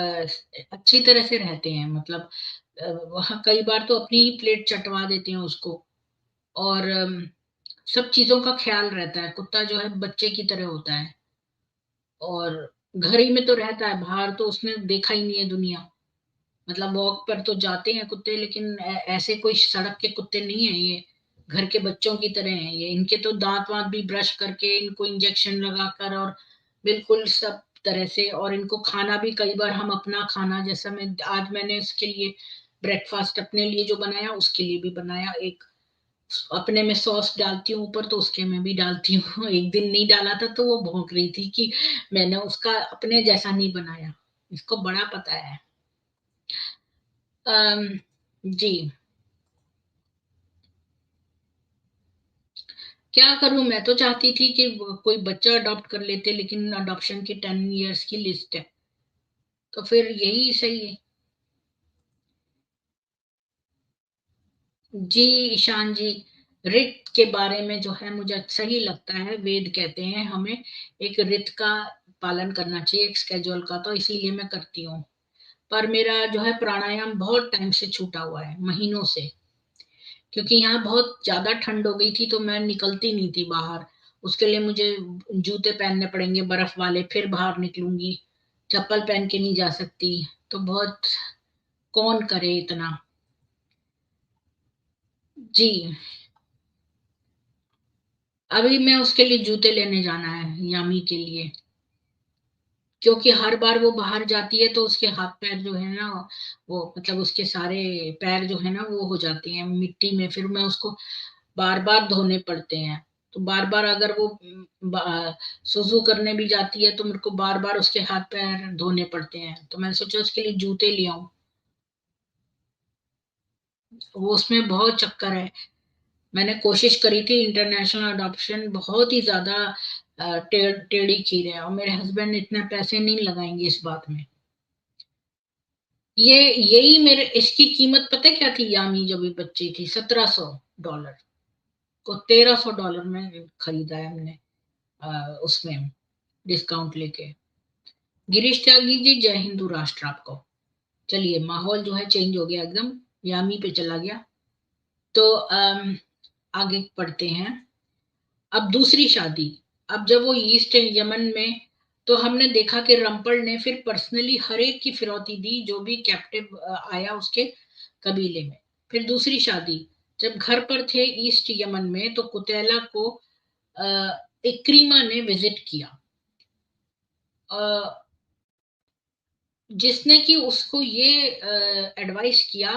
अच्छी तरह से रहते हैं, मतलब वहाँ कई बार तो अपनी ही प्लेट चटवा देते हैं उसको। और सब चीजों का ख्याल रहता है, कुत्ता जो है बच्चे की तरह होता है। और घर ही में तो रहता है, बाहर तो उसने देखा ही नहीं है दुनिया। मतलब वॉक पर तो जाते हैं कुत्ते, लेकिन ऐसे कोई सड़क के कुत्ते नहीं है ये। घर के बच्चों की तरह हैं ये, इनके तो दांत वांत भी ब्रश करके, इनको इंजेक्शन लगाकर, और बिल्कुल सब तरह से। और इनको खाना भी कई बार हम अपना खाना, जैसा मैं आज मैंने इसके लिए ब्रेकफास्ट अपने लिए जो बनाया उसके लिए भी बनाया। एक अपने में सॉस डालती हूँ ऊपर, तो उसके में भी डालती हूँ। एक दिन नहीं डाला था तो वो भौंक रही थी कि मैंने उसका अपने जैसा नहीं बनाया। इसको बड़ा पता है। अम, जी, क्या करूं, मैं तो चाहती थी कि कोई बच्चा अडॉप्ट कर लेते, लेकिन अडॉप्शन की 10 इयर्स की लिस्ट है। तो फिर यही सही है। जी, ईशान जी, रित के बारे में जो है मुझे सही लगता है, वेद कहते हैं हमें एक रित का पालन करना चाहिए, एक स्केड्यूल का, तो इसीलिए मैं करती हूँ। पर मेरा जो है प्राणायाम बहुत टाइम से छूटा हुआ है, महीनों से। क्योंकि यहाँ बहुत ज्यादा ठंड हो गई थी तो मैं निकलती नहीं थी बाहर। उसके लिए मुझे जूते पहनने पड़ेंगे बर्फ वाले, फिर बाहर निकलूंगी। चप्पल पहन के नहीं जा सकती। तो बहुत, कौन करे इतना। जी, अभी मैं उसके लिए जूते लेने जाना है, यामी के लिए। क्योंकि हर बार वो बाहर जाती है तो उसके हाथ पैर जो है ना, वो मतलब उसके सारे पैर जो है ना वो हो जाते हैं मिट्टी में, फिर मैं उसको बार बार धोने पड़ते हैं। तो बार बार अगर वो सुसु करने भी जाती है तो मेरे को बार बार उसके हाथ पैर धोने पड़ते हैं, तो मैंने सोचा उसके लिए जूते ले आऊं। वो उसमें बहुत चक्कर है। मैंने कोशिश करी थी इंटरनेशनल अडॉप्शन, बहुत ही ज्यादा टेढ़ी खीर है, और मेरे हस्बैंड इतने पैसे नहीं लगाएंगे इस बात में। ये यही मेरे, इसकी कीमत पता है क्या थी, यामी जब ये बच्ची थी, $1700 को $1300 में खरीदा है हमने, उसमें डिस्काउंट लेके। गिरीश त्यागी जी, जय हिंदू राष्ट्र आपको। चलिए, माहौल जो है चेंज हो गया एकदम, यामी पे चला गया। तो आगे पढ़ते हैं। अब दूसरी शादी। अब जब वो ईस्ट यमन में, तो हमने देखा कि रंपल ने फिर पर्सनली हर एक की फिरौती दी जो भी कैप्टिव आया उसके कबीले में। फिर दूसरी शादी, जब घर पर थे ईस्ट यमन में, तो कुतैला को इक्रीमा ने विजिट किया, जिसने कि उसको ये एडवाइस किया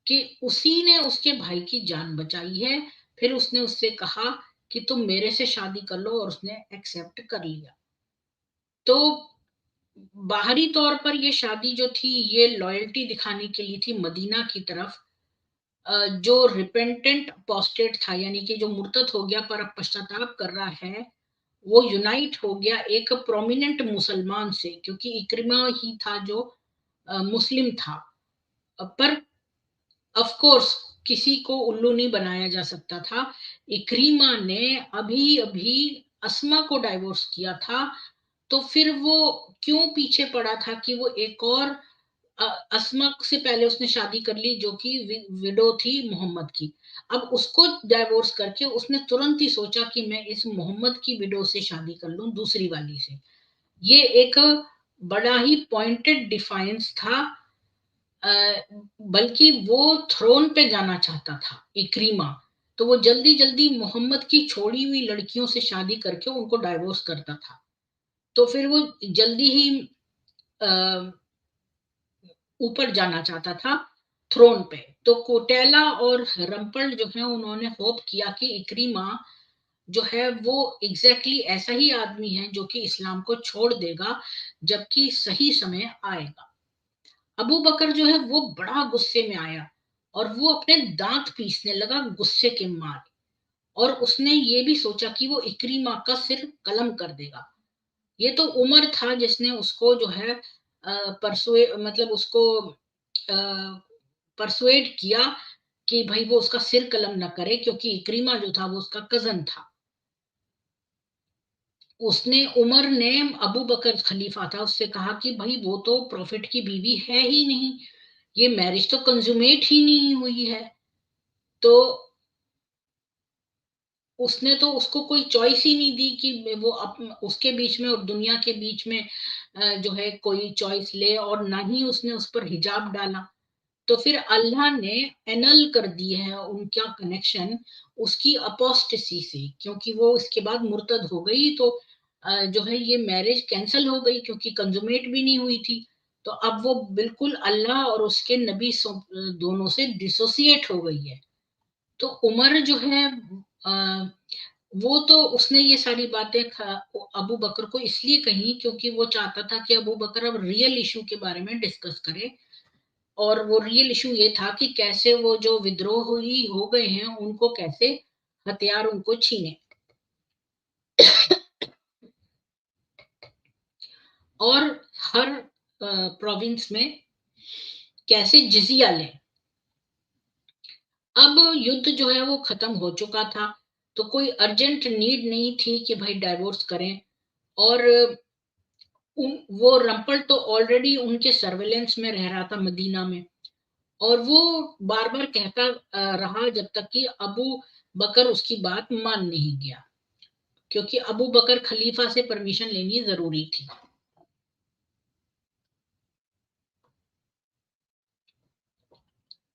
कि उसी ने उसके भाई की जान बचाई है। फिर उसने उससे कहा कि तुम मेरे से शादी कर लो, और उसने एक्सेप्ट कर लिया। तो बाहरी तौर पर ये शादी जो थी, ये लॉयल्टी दिखाने के लिए थी मदीना की तरफ। जो रिपेंटेंट अपोस्टेट था, यानी कि जो मुर्तद हो गया पर अब पश्चाताप कर रहा है, वो यूनाइट हो गया एक प्रोमिनेंट मुसलमान से, क्योंकि इक्रिमा ही था जो मुस्लिम था। पर ऑफ कोर्स किसी को उल्लू नहीं बनाया जा सकता था। इक्रीमा ने अभी अभी अस्मा को डाइवोर्स किया था, तो फिर वो क्यों पीछे पड़ा था कि वो एक और अस्मा से पहले उसने शादी कर ली जो कि विडो थी मोहम्मद की। अब उसको डाइवोर्स करके उसने तुरंत ही सोचा कि मैं इस मोहम्मद की विडो से शादी कर लूं, दूसरी वाली से। ये एक बड़ा ही पॉइंटेड डिफाइंस था। बल्कि वो थ्रोन पे जाना चाहता था इक्रीमा, तो वो जल्दी जल्दी मोहम्मद की छोड़ी हुई लड़कियों से शादी करके उनको डाइवोर्स करता था। तो फिर वो जल्दी ही ऊपर जाना चाहता था थ्रोन पे। तो कोटेला और रंपल जो है उन्होंने होप किया कि इक्रीमा जो है वो एग्जैक्टली ऐसा ही आदमी है जो कि इस्लाम को छोड़ देगा जबकि सही समय आएगा। अबू बकर जो है वो बड़ा गुस्से में आया और वो अपने दांत पीसने लगा गुस्से के मारे। और उसने ये भी सोचा कि वो इक्रीमा का सिर कलम कर देगा। ये तो उमर था जिसने उसको जो है परसुए मतलब उसको परसुएड किया कि भाई वो उसका सिर कलम ना करे, क्योंकि इक्रीमा जो था वो उसका कजन था। उसने उमर ने अबू बकर खलीफा था उससे कहा कि भाई वो तो प्रॉफिट की बीवी है ही नहीं, ये मैरिज तो कंजुमेट ही नहीं हुई है। तो उसने तो उसको कोई चॉइस ही नहीं दी कि वो उसके बीच में और दुनिया के बीच में जो है कोई चॉइस ले, और ना ही उसने उस पर हिजाब डाला। तो फिर अल्लाह ने एनल कर दिए है उनका कनेक्शन उसकी अपोस्टेसी से, क्योंकि वो इसके बाद मुर्तद हो गई। तो जो है ये मैरिज कैंसिल हो गई क्योंकि कंजुमेट भी नहीं हुई थी। तो अब वो बिल्कुल अल्लाह और उसके नबी दोनों से डिसोसिएट हो गई है। तो उमर जो है वो तो उसने ये सारी बातें अबू बकर को इसलिए कही क्योंकि वो चाहता था कि अबू बकर अब रियल इशू के बारे में डिस्कस करे। और वो रियल इशू ये था कि कैसे वो जो विद्रोह हुई हो गए हैं उनको कैसे हथियार उनको छीने और हर प्रोविंस में कैसे जिजिया लें। अब युद्ध जो है वो खत्म हो चुका था, तो कोई अर्जेंट नीड नहीं थी कि भाई डाइवोर्स करें। और वो रंपल तो ऑलरेडी उनके सर्वेलेंस में रह रहा था मदीना में। और वो बार बार कहता रहा जब तक कि अबू बकर उसकी बात मान नहीं गया, क्योंकि अबू बकर खलीफा से परमिशन लेनी जरूरी थी।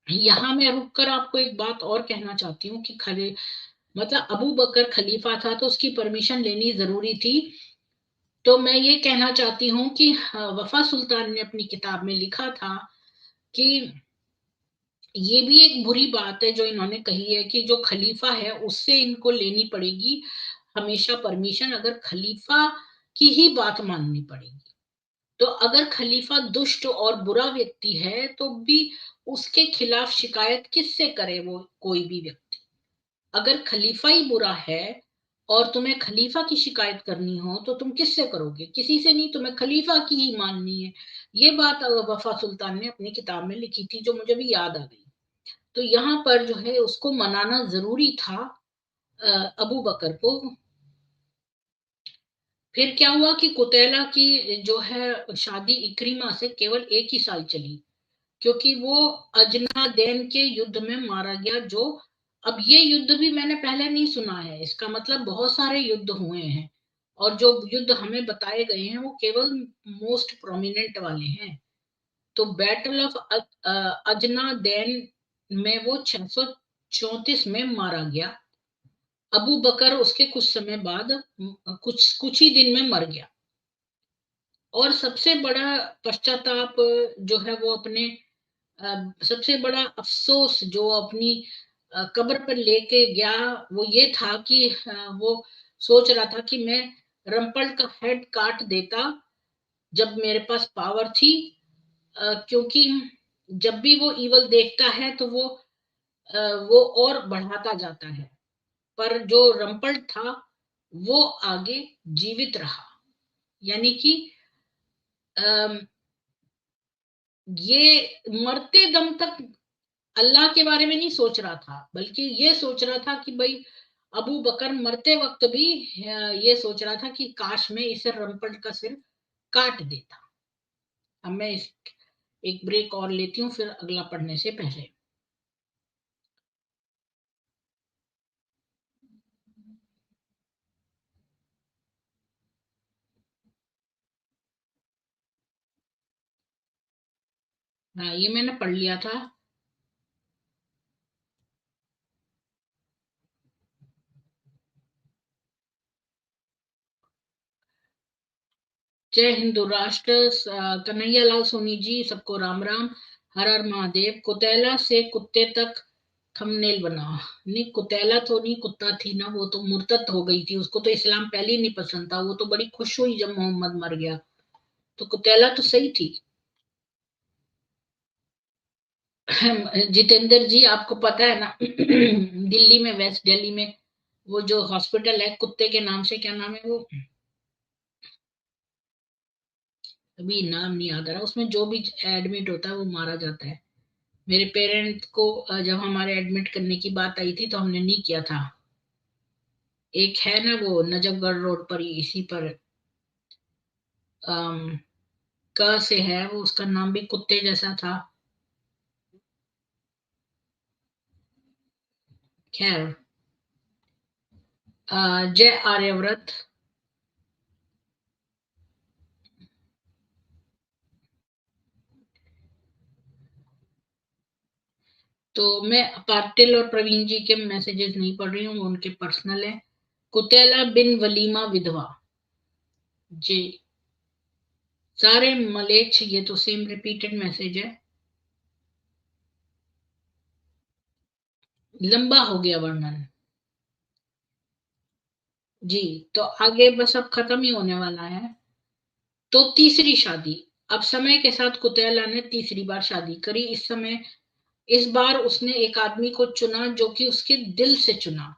यहाँ मैं रुककर आपको एक बात और कहना चाहती हूँ कि खले मतलब अबू बकर खलीफा था तो उसकी परमिशन लेनी जरूरी थी। तो मैं ये कहना चाहती हूँ कि वफा सुल्तान ने अपनी किताब में लिखा था कि ये भी एक बुरी बात है जो इन्होंने कही है कि जो खलीफा है उससे इनको लेनी पड़ेगी हमेशा परमिशन, अगर खलीफा की ही बात माननी पड़ेगी। तो अगर खलीफा दुष्ट और बुरा व्यक्ति है तो भी उसके खिलाफ शिकायत किससे करे वो कोई भी व्यक्ति। अगर खलीफा ही बुरा है और तुम्हें खलीफा की शिकायत करनी हो तो तुम किससे करोगे, किसी से नहीं, तुम्हें खलीफा की ही माननी है। ये बात वफा सुल्तान ने अपनी किताब में लिखी थी जो मुझे भी याद आ गई। तो यहाँ पर जो है उसको मनाना जरूरी था अबू बकर को। फिर क्या हुआ कि कुतैला की जो है शादी इक्रीमा से केवल एक ही साल चली, क्योंकि वो अजनादैन के युद्ध में मारा गया। जो अब ये युद्ध भी मैंने पहले नहीं सुना है, इसका मतलब बहुत सारे युद्ध हुए हैं और जो युद्ध हमें बताए गए हैं वो केवल मोस्ट प्रोमिनेंट वाले हैं। तो बैटल ऑफ अजनादैन में वो 634 में मारा गया। अबू बकर उसके कुछ समय बाद कुछ कुछ ही दिन में मर गया। और सबसे बड़ा पश्चाताप जो है वो अपने सबसे बड़ा अफसोस जो अपनी कब्र पर लेके गया वो ये था कि वो सोच रहा था कि मैं रंपल का हेड काट देता जब मेरे पास पावर थी। क्योंकि जब भी वो इवल देखता है तो वो और बढ़ाता जाता है, पर जो रंपल था वो आगे जीवित रहा। यानी कि ये मरते दम तक अल्लाह के बारे में नहीं सोच रहा था, बल्कि ये सोच रहा था कि भाई अबू बकर मरते वक्त भी ये सोच रहा था कि काश मैं इसे रंपट का सिर काट देता। अब मैं एक ब्रेक और लेती हूँ फिर अगला पढ़ने से पहले। हाँ, ये मैंने पढ़ लिया था। जय हिंदू राष्ट्र। कन्हैया लाल सोनी जी, सबको राम राम। हर हर महादेव। कुतैला से कुत्ते तक थंबनेल बना। नहीं, कुतैला तो नहीं, कुत्ता थी ना, वो तो मुर्तद हो गई थी, उसको तो इस्लाम पहले ही नहीं पसंद था, वो तो बड़ी खुश हुई जब मोहम्मद मर गया। तो कुतैला तो सही थी। जितेंद्र जी, आपको पता है ना दिल्ली में, वेस्ट दिल्ली में, वो जो हॉस्पिटल है कुत्ते के नाम से, क्या नाम है वो, अभी नाम नहीं याद आ रहा, उसमें जो भी एडमिट होता है वो मारा जाता है। मेरे पेरेंट्स को जब हमारे एडमिट करने की बात आई थी तो हमने नहीं किया था। एक है ना वो नजफगढ़ रोड पर ही, इसी पर, अम, क से है वो, उसका नाम भी कुत्ते जैसा था। खैर, जय आर्यव्रत। तो मैं पाटिल और प्रवीण जी के मैसेजेस नहीं पढ़ रही हूँ, वो उनके पर्सनल है। कुतैला बिन वलीमा विधवा। जी, सारे मलेच्छ, ये तो सेम रिपीटेड मैसेज है। लंबा हो गया वर्णन। जी, तो आगे बस अब खत्म ही होने वाला है। तो तीसरी शादी। अब समय के साथ कुतैला ने तीसरी बार शादी करी। इस बार उसने एक आदमी को चुना जो कि उसके दिल से चुना,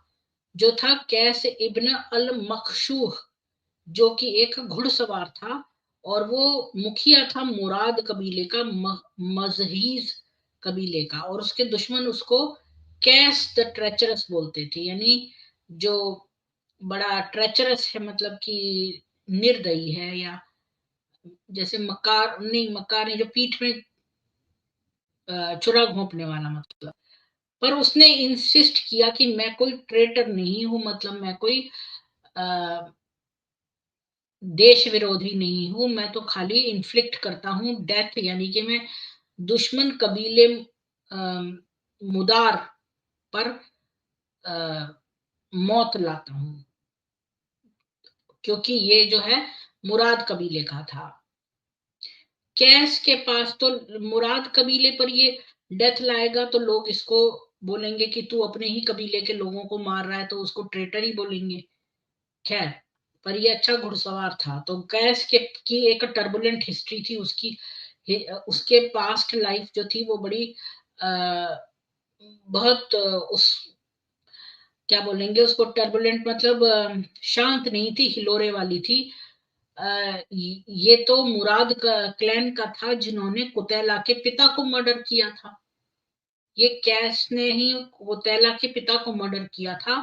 जो था कैस इब्न अल मखशूह, जो कि एक घुड़सवार था, और वो मुखिया था मुराद कबीले का, मजहीज कबीले का, और उसके दुश्मन उसको कैस द ट्रेचरस बोलते थे, यानी जो बड़ा ट्रेचरस है, मतलब कि निर्दयी है, या जैसे मकार नहीं, मकार नहीं, जो पीठ में छुरा घोंपने वाला मतलब। पर उसने इंसिस्ट किया कि मैं कोई ट्रेटर नहीं हूं, मतलब मैं कोई अ, देश विरोधी नहीं हूं, मैं तो खाली इन्फ्लिक्ट करता हूं डेथ, यानी कि मैं दुश्मन कबीले मुदार पर अ, मौत लाता हूं, क्योंकि ये जो है मुराद कबीले का था। कैस के पास तो मुराद कबीले पर ये डेथ लाएगा तो लोग इसको बोलेंगे कि तू अपने ही कबीले के लोगों को मार रहा है, तो उसको ट्रेटर ही बोलेंगे। खैर, पर ये अच्छा घुड़सवार था। तो कैस के की एक टर्बुलेंट हिस्ट्री थी उसकी। उसके पास्ट लाइफ जो थी वो बड़ी आ, बहुत उस क्या बोलेंगे उसको, टर्बुलेंट मतलब शांत नहीं थी, हिलोरे वाली थी। ये तो मुराद का क्लैन का था जिन्होंने कुतैला के पिता को मर्डर किया था। ये कैस ने ही कुतैला के पिता को मर्डर किया था।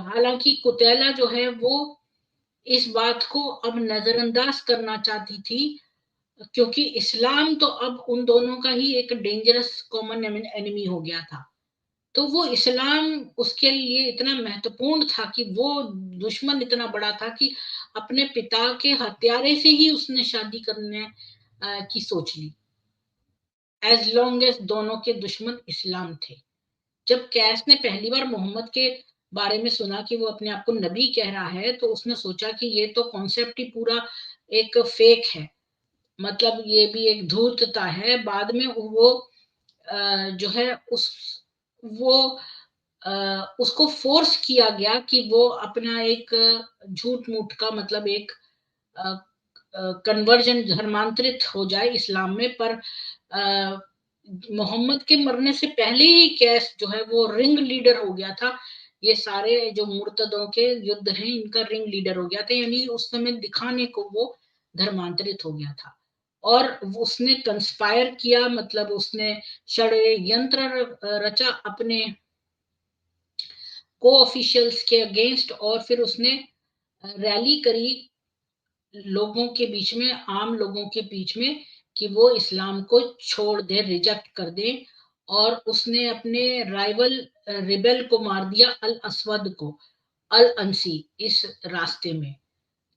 हालांकि कुतैला जो है वो इस बात को अब नजरअंदाज करना चाहती थी, क्योंकि इस्लाम तो अब उन दोनों का ही एक डेंजरस कॉमन एनिमी हो गया था। तो वो इस्लाम उसके लिए इतना महत्वपूर्ण था कि वो दुश्मन इतना बड़ा था कि अपने पिता के हत्यारे से ही उसने शादी करने की सोच ली, एज लॉन्ग एज दोनों के दुश्मन इस्लाम थे। जब कैस ने पहली बार मोहम्मद के बारे में सुना कि वो अपने आप को नबी कह रहा है, तो उसने सोचा कि ये तो कॉन्सेप्ट ही पूरा एक फेक है, मतलब ये भी एक धूर्तता है। बाद में वो जो है वो उसको फोर्स किया गया कि वो अपना एक झूठ मूठ का, मतलब एक कन्वर्जन, धर्मांतरित हो जाए इस्लाम में। पर मोहम्मद के मरने से पहले ही कैस जो है वो रिंग लीडर हो गया था। ये सारे जो मुर्तदों के युद्ध हैं इनका रिंग लीडर हो गया था, यानी उस समय दिखाने को वो धर्मांतरित हो गया था। और उसने कंस्पायर किया, मतलब उसने षड्यंत्र रचा अपने को ऑफिशियल्स के अगेंस्ट, और फिर उसने रैली करी लोगों के बीच में, आम लोगों के बीच में, कि वो इस्लाम को छोड़ दे, रिजेक्ट कर दे। और उसने अपने राइवल रिबेल को मार दिया, अल असवद को, अल अंसी, इस रास्ते में।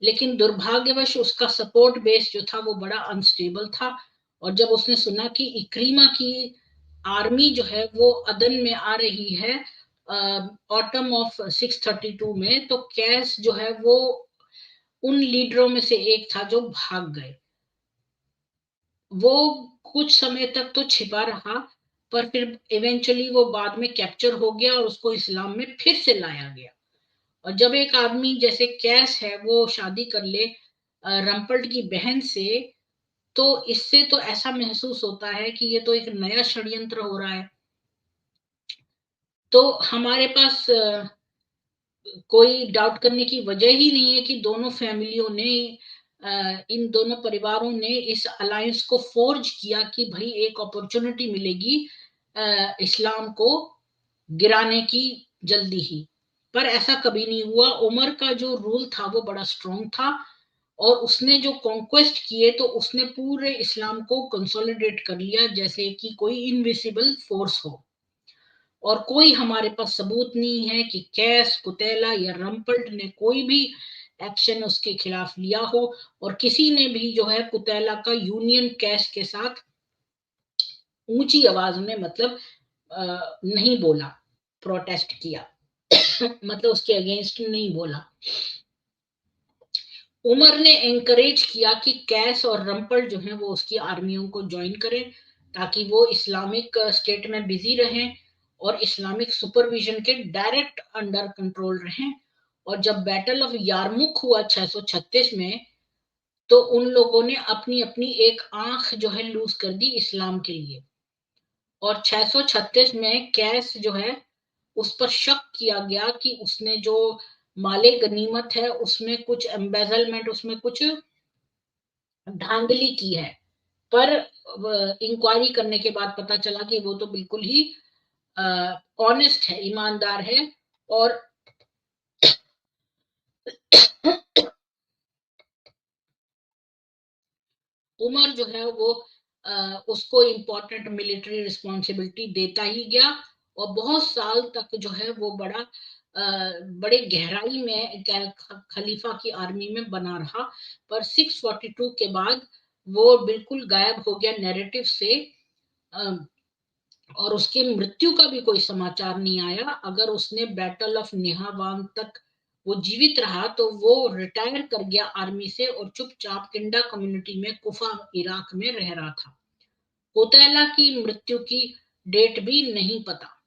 लेकिन दुर्भाग्यवश उसका सपोर्ट बेस जो था वो बड़ा अनस्टेबल था। और जब उसने सुना कि इक्रीमा की आर्मी जो है वो अदन में आ रही है ऑटम ऑफ 632 में, तो कैस जो है वो उन लीडरों में से एक था जो भाग गए। वो कुछ समय तक तो छिपा रहा, पर फिर इवेंचुअली वो बाद में कैप्चर हो गया और उसको इस्लाम में फिर से लाया गया। और जब एक आदमी जैसे कैस है वो शादी कर ले रम्पल्ट की बहन से, तो इससे तो ऐसा महसूस होता है कि ये तो एक नया षड्यंत्र हो रहा है। तो हमारे पास कोई डाउट करने की वजह ही नहीं है कि दोनों फैमिलियों ने, इन दोनों परिवारों ने इस अलायंस को फोर्ज किया कि भाई एक अपॉर्चुनिटी मिलेगी इस्लाम को गिराने की जल्दी ही। पर ऐसा कभी नहीं हुआ। उमर का जो रूल था वो बड़ा स्ट्रॉन्ग था, और उसने जो कॉन्क्वेस्ट किए तो उसने पूरे इस्लाम को कंसोलिडेट कर लिया, जैसे कि कोई इनविजिबल फोर्स हो। और कोई हमारे पास सबूत नहीं है कि कैस, कुतैला या रम्पल्ट ने कोई भी एक्शन उसके खिलाफ लिया हो। और किसी ने भी जो है कुतैला का यूनियन कैश के साथ ऊंची आवाज में, मतलब नहीं बोला, प्रोटेस्ट किया मतलब उसके अगेंस्ट नहीं बोला। उमर ने एनकरेज किया कि कैस और रम्पल्ट जो है वो उसकी आर्मियों को ज्वाइन करें, ताकि वो इस्लामिक स्टेट में बिजी रहें और इस्लामिक सुपरविजन के डायरेक्ट अंडर कंट्रोल रहें। और जब बैटल ऑफ यारमुख हुआ 636 में, तो उन लोगों ने अपनी अपनी एक आंख जो है लूज कर दी इस्लाम के लिए। और 636 में कैस जो है उस पर शक किया गया कि उसने जो माले गनीमत है उसमें कुछ एम्बेजलमेंट, उसमें कुछ धांधली की है। पर इंक्वायरी करने के बाद पता चला कि वो तो बिल्कुल ही ऑनेस्ट है, ईमानदार है। और उमर जो है वो उसको इम्पोर्टेंट मिलिट्री रिस्पॉन्सिबिलिटी देता ही गया। और बहुत साल तक जो है वो बड़े गहराई में खलीफा की आर्मी में बना रहा। पर 642 के बाद वो बिल्कुल गायब हो गया नैरेटिव से। और उसकी मृत्यु का भी कोई समाचार नहीं आया। अगर उसने बैटल ऑफ निहावान तक वो जीवित रहा तो वो रिटायर कर गया आर्मी से और चुपचाप किंडा कम्युनिटी में कुफा इराक में रह रहा था। कोतैला की मृत्यु की डेट भी नहीं पता।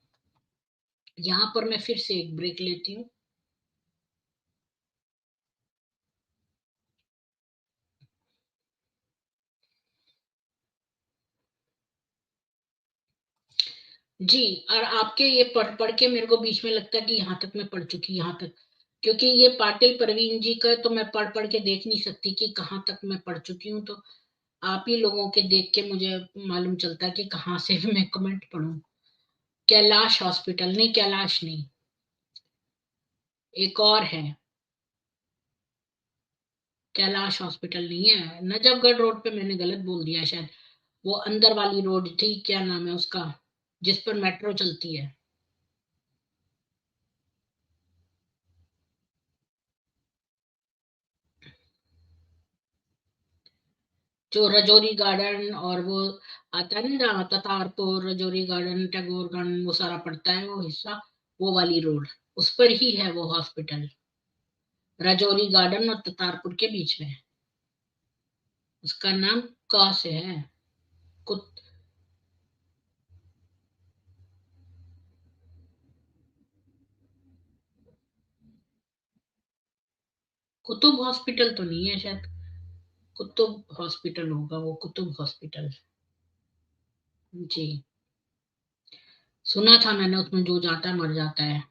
यहां पर मैं फिर से एक ब्रेक लेती हूँ। जी। और आपके ये पढ़ पढ़ के मेरे को बीच में लगता है कि यहाँ तक मैं पढ़ चुकी, यहाँ तक, क्योंकि ये पाटिल परवीन जी का तो मैं पढ़ पढ़ के देख नहीं सकती कि कहाँ तक मैं पढ़ चुकी हूँ। तो आप ही लोगों के देख के मुझे मालूम चलता है कि कहाँ से मैं कमेंट पढ़ूं। कैलाश हॉस्पिटल नहीं, कैलाश नहीं, एक और है। कैलाश हॉस्पिटल नहीं है, नजफगढ़ रोड पे मैंने गलत बोल दिया शायद। वो अंदर वाली रोड थी, क्या नाम है उसका, जिस पर मेट्रो चलती है। जो रजौरी गार्डन और वो आता है ना, जहाँ ततारपुर, रजौरी गार्डन, टैगोर गार्डन, वो सारा पड़ता है वो हिस्सा, वो वाली रोड, उस पर ही है वो हॉस्पिटल। रजौरी गार्डन और ततारपुर के बीच में है। उसका नाम क से है। कुत, कुतुब हॉस्पिटल तो नहीं है शायद। कुतुब हॉस्पिटल होगा वो, कुतुब हॉस्पिटल। जी। सुना था मैंने, उसमें जो जाता है मर जाता है।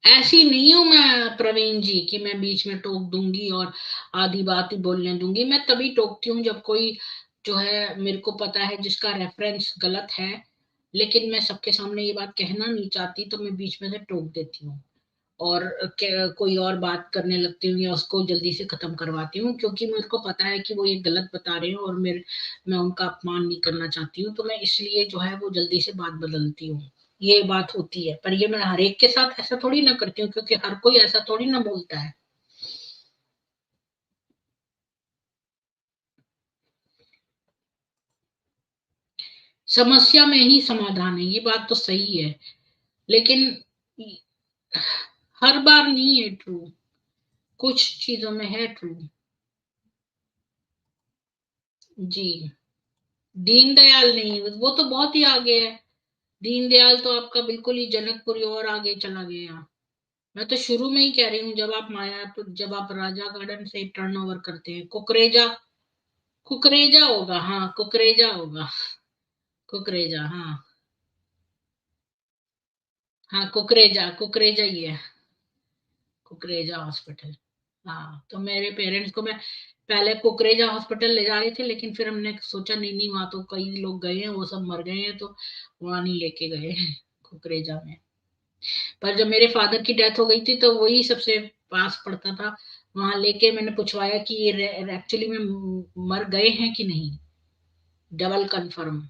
ऐसी नहीं हूं मैं प्रवीण जी कि मैं बीच में टोक दूंगी और आधी बात ही बोलने दूंगी। मैं तभी टोकती हूँ जब कोई जो है मेरे को पता है जिसका रेफरेंस गलत है, लेकिन मैं सबके सामने ये बात कहना नहीं चाहती, तो मैं बीच में से टोक देती हूँ और कोई और बात करने लगती हूँ या उसको जल्दी से खत्म करवाती हूँ, क्योंकि मेरे को पता है कि वो ये गलत बता रहे हैं और मैं उनका अपमान नहीं करना चाहती हूँ, तो मैं इसलिए जो है वो जल्दी से बात बदलती हूँ। ये बात होती है, पर ये मैं हर एक के साथ ऐसा थोड़ी ना करती हूँ, क्योंकि हर कोई ऐसा थोड़ी ना बोलता है। समस्या में ही समाधान है, ये बात तो सही है, लेकिन हर बार नहीं है ट्रू, कुछ चीजों में है ट्रू। जी। दीनदयाल नहीं, वो तो बहुत ही आगे है। दीनदयाल तो आपका बिल्कुल ही जनकपुरी और आगे चला गया। मैं तो शुरू में ही कह रही हूँ, जब आप मायापुर, जब आप राजा गार्डन से टर्न ओवर करते हैं, कुकरेजा, कुकरेजा होगा, हाँ कुकरेजा होगा। कुकरेजा, हाँ। हाँ कुकरेजा, कुकरेजा ही है। कुकरेजा हॉस्पिटल। हाँ, तो मेरे पेरेंट्स को मैं पहले कुकरेजा हॉस्पिटल ले जा रही थी, लेकिन फिर हमने सोचा नहीं नहीं, वहां तो कई लोग गए हैं, वो सब मर गए हैं, तो वहां नहीं लेके गए कुकरेजा में। पर जब मेरे फादर की डेथ हो गई थी, तो वही सबसे पास पड़ता था। वहां लेके मैंने पूछवाया कि ये एक्चुअली में मर गए हैं कि नहीं, डबल कंफर्म,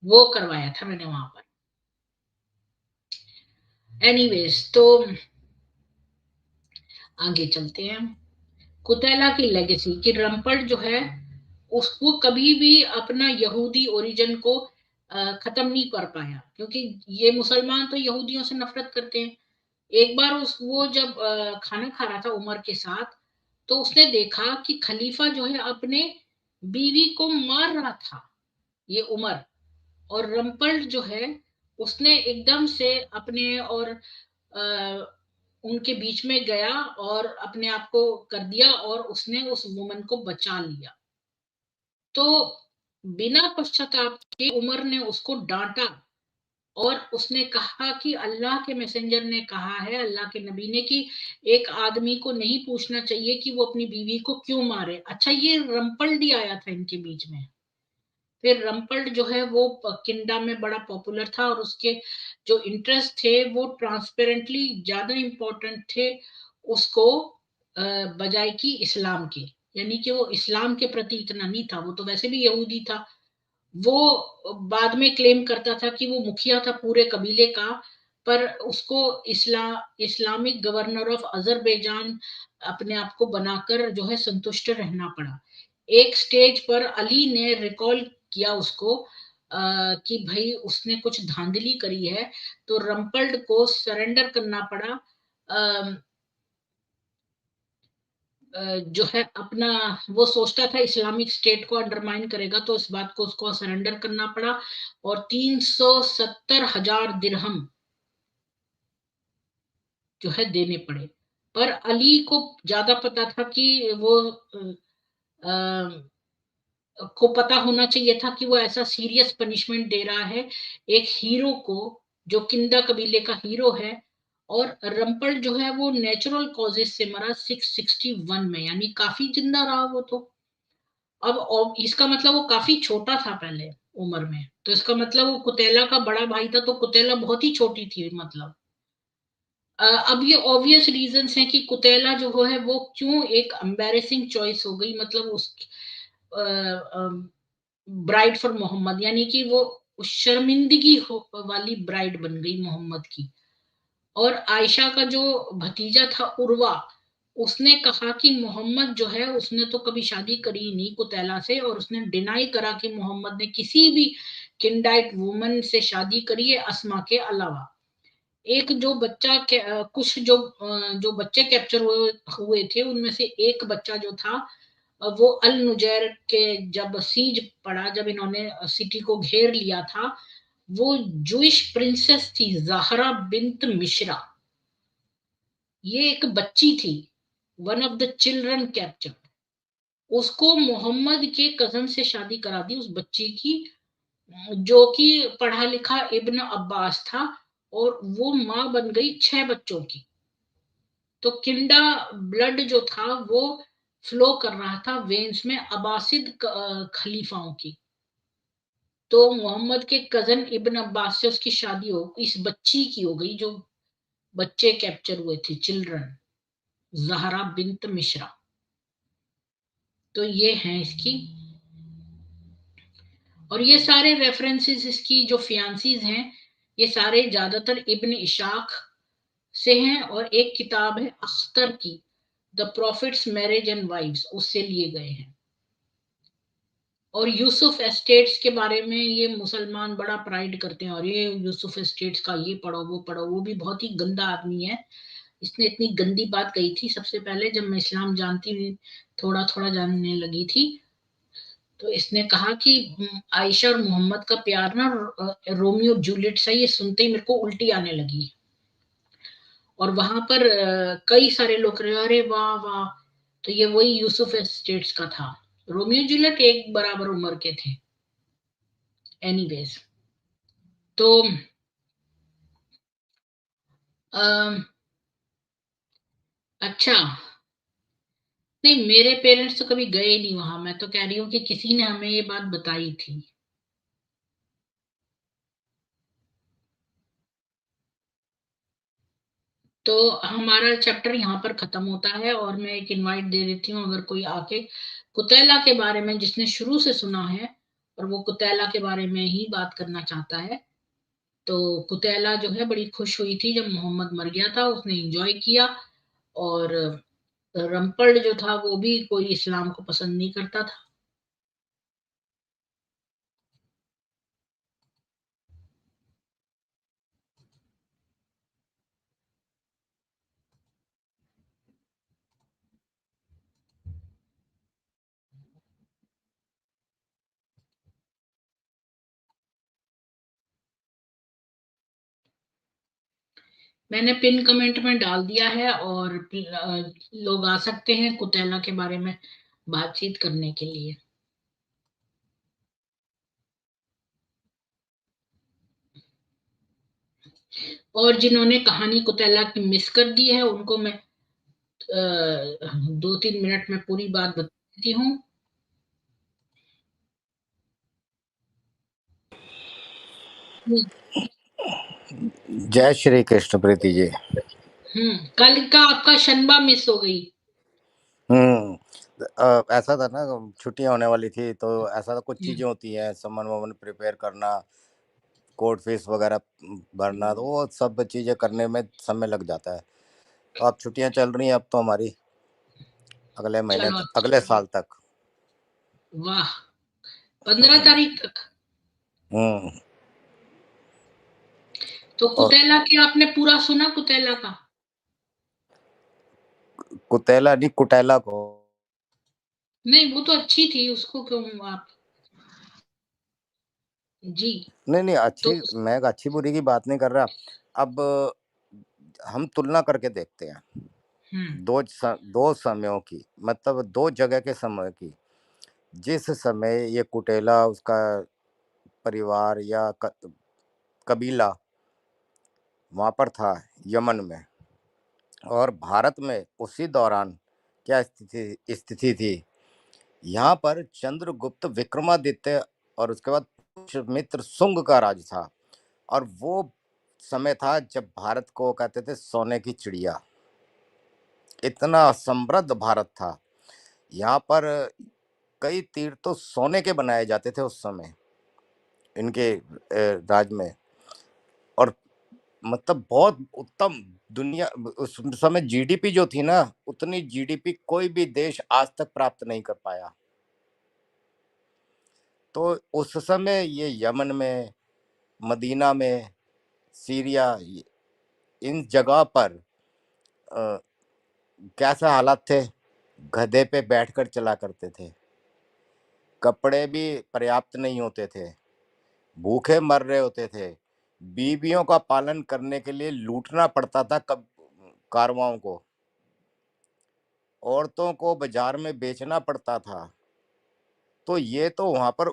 वो करवाया था मैंने वहां पर। एनीवेज, तो आगे चलते हैं। कुतैला की लेगेसी कि रम्पट जो है, उसको कभी भी अपना यहूदी ओरिजिन को खत्म नहीं कर पाया, क्योंकि ये मुसलमान तो यहूदियों से नफरत करते हैं। एक बार उस वो जब खाना खा रहा था उमर के साथ, तो उसने देखा कि खलीफा जो है अपने बीवी को मार रहा था, ये उमर। और रम्पल्ट जो है, उसने एकदम से अपने और उनके बीच में गया और अपने आप को कर दिया, और उसने उस वुमन को बचा लिया। तो बिना पश्चाताप के उमर ने उसको डांटा, और उसने कहा कि अल्लाह के मैसेंजर ने कहा है, अल्लाह के नबी ने, कि एक आदमी को नहीं पूछना चाहिए कि वो अपनी बीवी को क्यों मारे। अच्छा, ये रम्पल्ड आया था इनके बीच में। फिर रम्पल्ड जो है वो किंगडम में बड़ा पॉपुलर था, और उसके जो इंटरेस्ट थे वो ट्रांसपेरेंटली ज्यादा इंपॉर्टेंट थे उसको बजाय कि इस्लाम के। यानी कि वो इस्लाम के प्रति इतना नहीं था, वो तो वैसे भी यहूदी था। वो बाद में क्लेम करता था कि वो मुखिया था पूरे कबीले का, पर उसको इस्लामिक गवर्नर ऑफ अजरबैजान अपने आप को बनाकर जो है संतुष्ट रहना पड़ा। एक स्टेज पर अली ने रिकॉल किया उसको कि भाई उसने कुछ धांधली करी है, तो रम्पल्ड को सरेंडर करना पड़ा। जो है अपना, वो सोचता था इस्लामिक स्टेट को अंडरमाइन करेगा, तो इस बात को उसको सरेंडर करना पड़ा, और 370,000 दिरहम जो है देने पड़े। पर अली को ज्यादा पता था कि वो को पता होना चाहिए था कि वो ऐसा सीरियस पनिशमेंट दे रहा है एक हीरो को, जो किंदा कबीले का हीरो है। और रम्पल जो है वो नेचुरल कॉजेस से मरा 661 में, यानी काफी जिंदा रहा वो तो। अब इसका मतलब वो काफी छोटा था पहले उम्र में, तो इसका मतलब वो कुतेला का बड़ा भाई था, तो कुतेला बहुत ही छोटी थी मतलब। अब ये ऑब्वियस रीजंस हैं कि कुतेला जो वो है वो क्यों एक एम्बैरेसिंग चॉइस हो गई, मतलब उस ब्राइड फॉर मोहम्मद, यानी कि वो शर्मिंदगी वाली ब्राइड बन गई मोहम्मद की। और आयशा का जो भतीजा था उर्वा, उसने कहा कि मोहम्मद जो है उसने तो कभी शादी करी नहीं कुतैला से, और उसने डिनाई करा कि मोहम्मद ने किसी भी किंडाइट वुमन से शादी करी है अस्मा के अलावा। एक जो बच्चा कुछ जो बच्चे कैप्चर हुए थे, उनमें से एक बच्चा जो था, वो अल नुजैर के जब सीज पड़ा, जब इन्होंने सिटी को घेर लिया था, वो जूइश प्रिंसेस थी ज़हरा बिन्त मिश्रा। ये एक बच्ची थी, one of the children capture. उसको मोहम्मद के कजन से शादी करा दी उस बच्ची की, जो कि पढ़ा लिखा इब्न अब्बास था। और वो माँ बन गई 6 बच्चों की। तो किंडा ब्लड जो था वो फ्लो कर रहा था वेन्स में अब्बासिद खलीफाओं की। तो मोहम्मद के कजन इब्न अब्बास से उसकी शादी हो, इस बच्ची की हो गई, जो बच्चे कैप्चर हुए थे, चिल्ड्रन, जहरा बिन्त मिश्रा। तो ये हैं इसकी। और ये सारे रेफरेंसेस इसकी जो फियांसीज हैं, ये सारे ज्यादातर इब्न इशाक से हैं, और एक किताब है अख्तर की, the profits marriage and wives, उससे लिए गए हैं। और यूसुफ एस्टेट्स के बारे में ये मुसलमान बड़ा प्राइड करते हैं, और ये यूसुफ एस्टेट्स का ये पढ़ो वो पढ़ो, वो भी बहुत ही गंदा आदमी है। इसने इतनी गंदी बात कही थी सबसे पहले, जब मैं इस्लाम जानती हुई थोड़ा थोड़ा जानने लगी थी। तो इसने कहा कि आयशा और मोहम्मद का प्यार ना रोमियो जूलियट सा, ये सुनते ही मेरे को उल्टी आने लगी। और वहां पर कई सारे लोग रहे, अरे वाह वाह। तो ये वही यूसुफ एस्टेट्स का था। रोमियो जूलियट एक बराबर उम्र के थे। एनीवेज, तो अम, अच्छा, नहीं मेरे पेरेंट्स तो कभी गए नहीं वहां, मैं तो कह रही हूँ कि किसी ने हमें ये बात बताई थी। तो हमारा चैप्टर यहाँ पर खत्म होता है, और मैं एक इनवाइट दे देती हूँ, अगर कोई आके कुतैला के बारे में, जिसने शुरू से सुना है और वो कुतैला के बारे में ही बात करना चाहता है। तो कुतैला जो है बड़ी खुश हुई थी जब मोहम्मद मर गया था, उसने एंजॉय किया। और रम्पल्ड जो था वो भी कोई इस्लाम को पसंद नहीं करता था। मैंने पिन कमेंट में डाल दिया है, और लोग आ सकते हैं कुतैला के बारे में बातचीत करने के लिए। और जिन्होंने कहानी कुतैला की मिस कर दी है, उनको मैं 2-3 मिनट में पूरी बात बता देती हूँ। जय श्री कृष्ण प्रीति जी। कल का आपका शनबा मिस हो गई। ऐसा था ना, छुट्टियां होने वाली थी, तो ऐसा था, कुछ हम्म, चीजें होती हैं, सामान वामान प्रिपेयर करना, कोर्ट फीस वगैरह भरना, तो वो सब चीजें करने में समय लग जाता है। तो अब छुट्टियां चल रही हैं, अब तो हमारी अगले महीने चलो अगले साल तक। वाह, 15 तारीख तक। हम्म। तो और कुतैला की आपने पूरा सुना, कुतैला का? कुतैला नहीं, कुटैला को। नहीं वो तो अच्छी थी, उसको क्यों आप? जी। नहीं नहीं, तो अच्छी, मैं अच्छी बुरी की बात नहीं कर रहा। अब हम तुलना करके देखते हैं हम्म दो समयों की, मतलब दो जगह के समय की। जिस समय ये कुटेला, उसका परिवार या कबीला वहाँ पर था, यमन में, और भारत में उसी दौरान क्या स्थिति स्थिति थी। यहाँ पर चंद्रगुप्त विक्रमादित्य और उसके बाद पुष्यमित्र शुंग का राज था। और वो समय था जब भारत को कहते थे सोने की चिड़िया, इतना समृद्ध भारत था। यहाँ पर कई तीर्थ तो सोने के बनाए जाते थे उस समय, इनके राज में। और मतलब बहुत उत्तम, दुनिया उस समय जीडीपी जो थी ना, उतनी जीडीपी कोई भी देश आज तक प्राप्त नहीं कर पाया। तो उस समय ये यमन में, मदीना में, सीरिया, इन जगह पर अ, कैसा हालात थे। गधे पे बैठकर चला करते थे, कपड़े भी पर्याप्त नहीं होते थे, भूखे मर रहे होते थे, बीवियों का पालन करने के लिए लूटना पड़ता था कब कारवाओं को, औरतों को बाजार में बेचना पड़ता था। तो ये तो वहां पर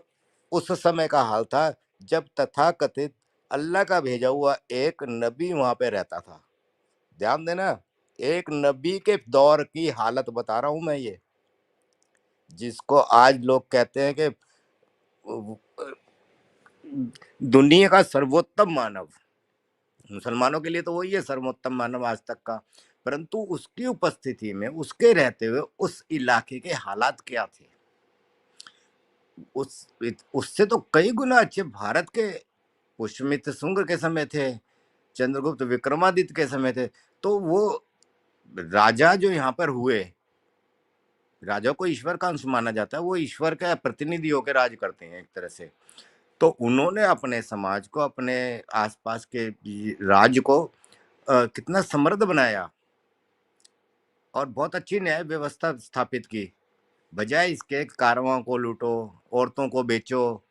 उस समय का हाल था, जब तथाकथित अल्लाह का भेजा हुआ एक नबी वहां पे रहता था। ध्यान देना, एक नबी के दौर की हालत बता रहा हूं मैं ये, जिसको आज लोग कहते हैं कि दुनिया का सर्वोत्तम मानव। मुसलमानों के लिए तो वही है सर्वोत्तम मानव आज तक का, परंतु उसकी उपस्थिति में, उसके रहते हुए उस इलाके के हालात क्या थे, उससे तो कई गुना अच्छे भारत के पुष्यमित्र शुंग के समय थे, चंद्रगुप्त विक्रमादित्य के समय थे। तो वो राजा जो यहाँ पर हुए, राजा को ईश्वर का अंश माना जाता है, वो ईश्वर का प्रतिनिधि होकर राज करते हैं एक तरह से। तो उन्होंने अपने समाज को, अपने आसपास के राज्य को कितना समृद्ध बनाया और बहुत अच्छी न्याय व्यवस्था स्थापित की। बजाय इसके कारवां को लूटो, औरतों को बेचो,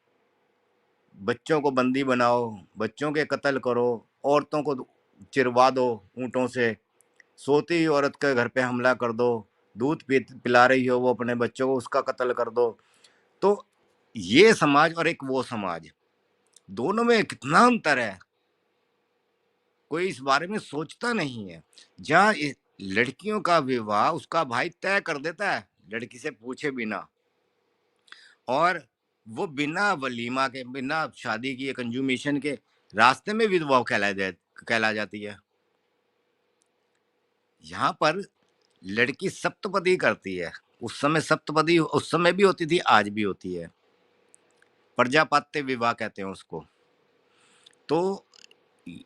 बच्चों को बंदी बनाओ, बच्चों के कत्ल करो, औरतों को चिरवा दो ऊँटों से, सोती हुई औरत के घर पे हमला कर दो, दूध पिला रही हो वो अपने बच्चों को, उसका कत्ल कर दो। तो ये समाज और एक वो समाज, दोनों में कितना अंतर है, कोई इस बारे में सोचता नहीं है। जहाँ लड़कियों का विवाह उसका भाई तय कर देता है लड़की से पूछे बिना, और वो बिना वलीमा के, बिना शादी की, कंज्यूमेशन के रास्ते में विधवा कहला जाती है। यहाँ पर लड़की सप्तपदी करती है। उस समय सप्तपदी उस समय भी होती थी, आज भी होती है, प्रजापात्य विवाह कहते हैं उसको। तो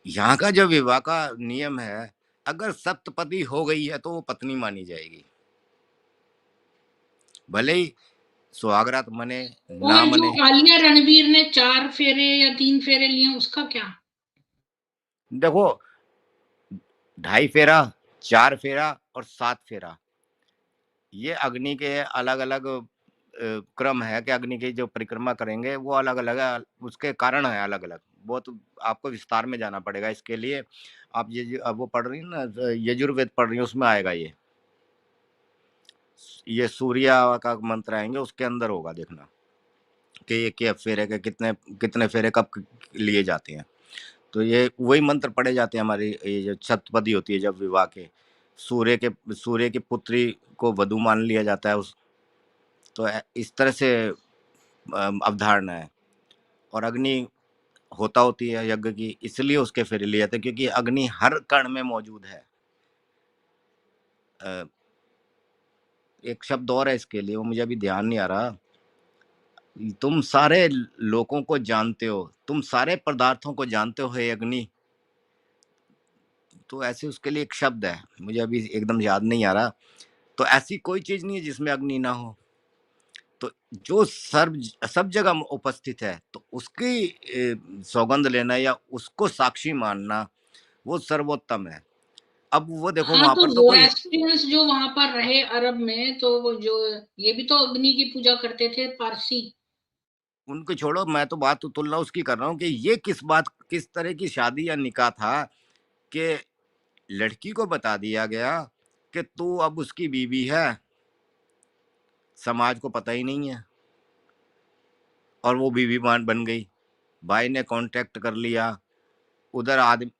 यहाँ का जो विवाह का नियम है, अगर सप्तपदी हो गई है तो वो पत्नी मानी जाएगी, भले ही सुहागरात मने ना और जो मने। आलिया रणवीर ने 4 फेरे या 3 फेरे लिए, उसका क्या? देखो, 2.5 फेरा, 4 फेरा और 7 फेरा, ये अग्नि के अलग अलग क्रम है कि अग्नि की जो परिक्रमा करेंगे वो अलग अलग है, उसके कारण है अलग अलग। बहुत आपको विस्तार में जाना पड़ेगा इसके लिए। आप ये अब वो पढ़ रही है ना, यजुर्वेद पढ़ रही है, उसमें आएगा ये सूर्य का मंत्र आएंगे, उसके अंदर होगा, देखना कि ये क्या फेरे के कितने कितने फेरे कब लिए जाते हैं। तो ये वही मंत्र पढ़े जाते हैं हमारी ये जो सप्तपदी होती है जब विवाह के। सूर्य की पुत्री को वधू मान लिया जाता है उस, तो इस तरह से अवधारणा है। और अग्नि होता होती है यज्ञ की, इसलिए उसके फेरे लिए जाते हैं क्योंकि अग्नि हर कण में मौजूद है। एक शब्द और है इसके लिए, वो मुझे अभी ध्यान नहीं आ रहा। तुम सारे लोगों को जानते हो, तुम सारे पदार्थों को जानते हो हे अग्नि। तो ऐसे उसके लिए एक शब्द है, मुझे अभी एकदम याद नहीं आ रहा। तो ऐसी कोई चीज नहीं है जिसमें अग्नि ना हो। तो जो सब जगह उपस्थित है, तो उसकी सौगंध लेना या उसको साक्षी मानना वो सर्वोत्तम है। अब वो देखो हाँ, वहां तो पर तो कोई, ज़ोरास्ट्रियंस जो वहां पर रहे अरब में, तो वो जो ये भी तो अग्नि की पूजा करते थे, पारसी। उनको छोड़ो, मैं तो बात तो तुलना उसकी कर रहा हूँ कि ये किस तरह की शादी या निकाह था कि लड़की को बता दिया गया कि तू अब उसकी बीवी है, समाज को पता ही नहीं है, और वो बीवी मान बन गई। भाई ने कांटेक्ट कर लिया, उधर आदमी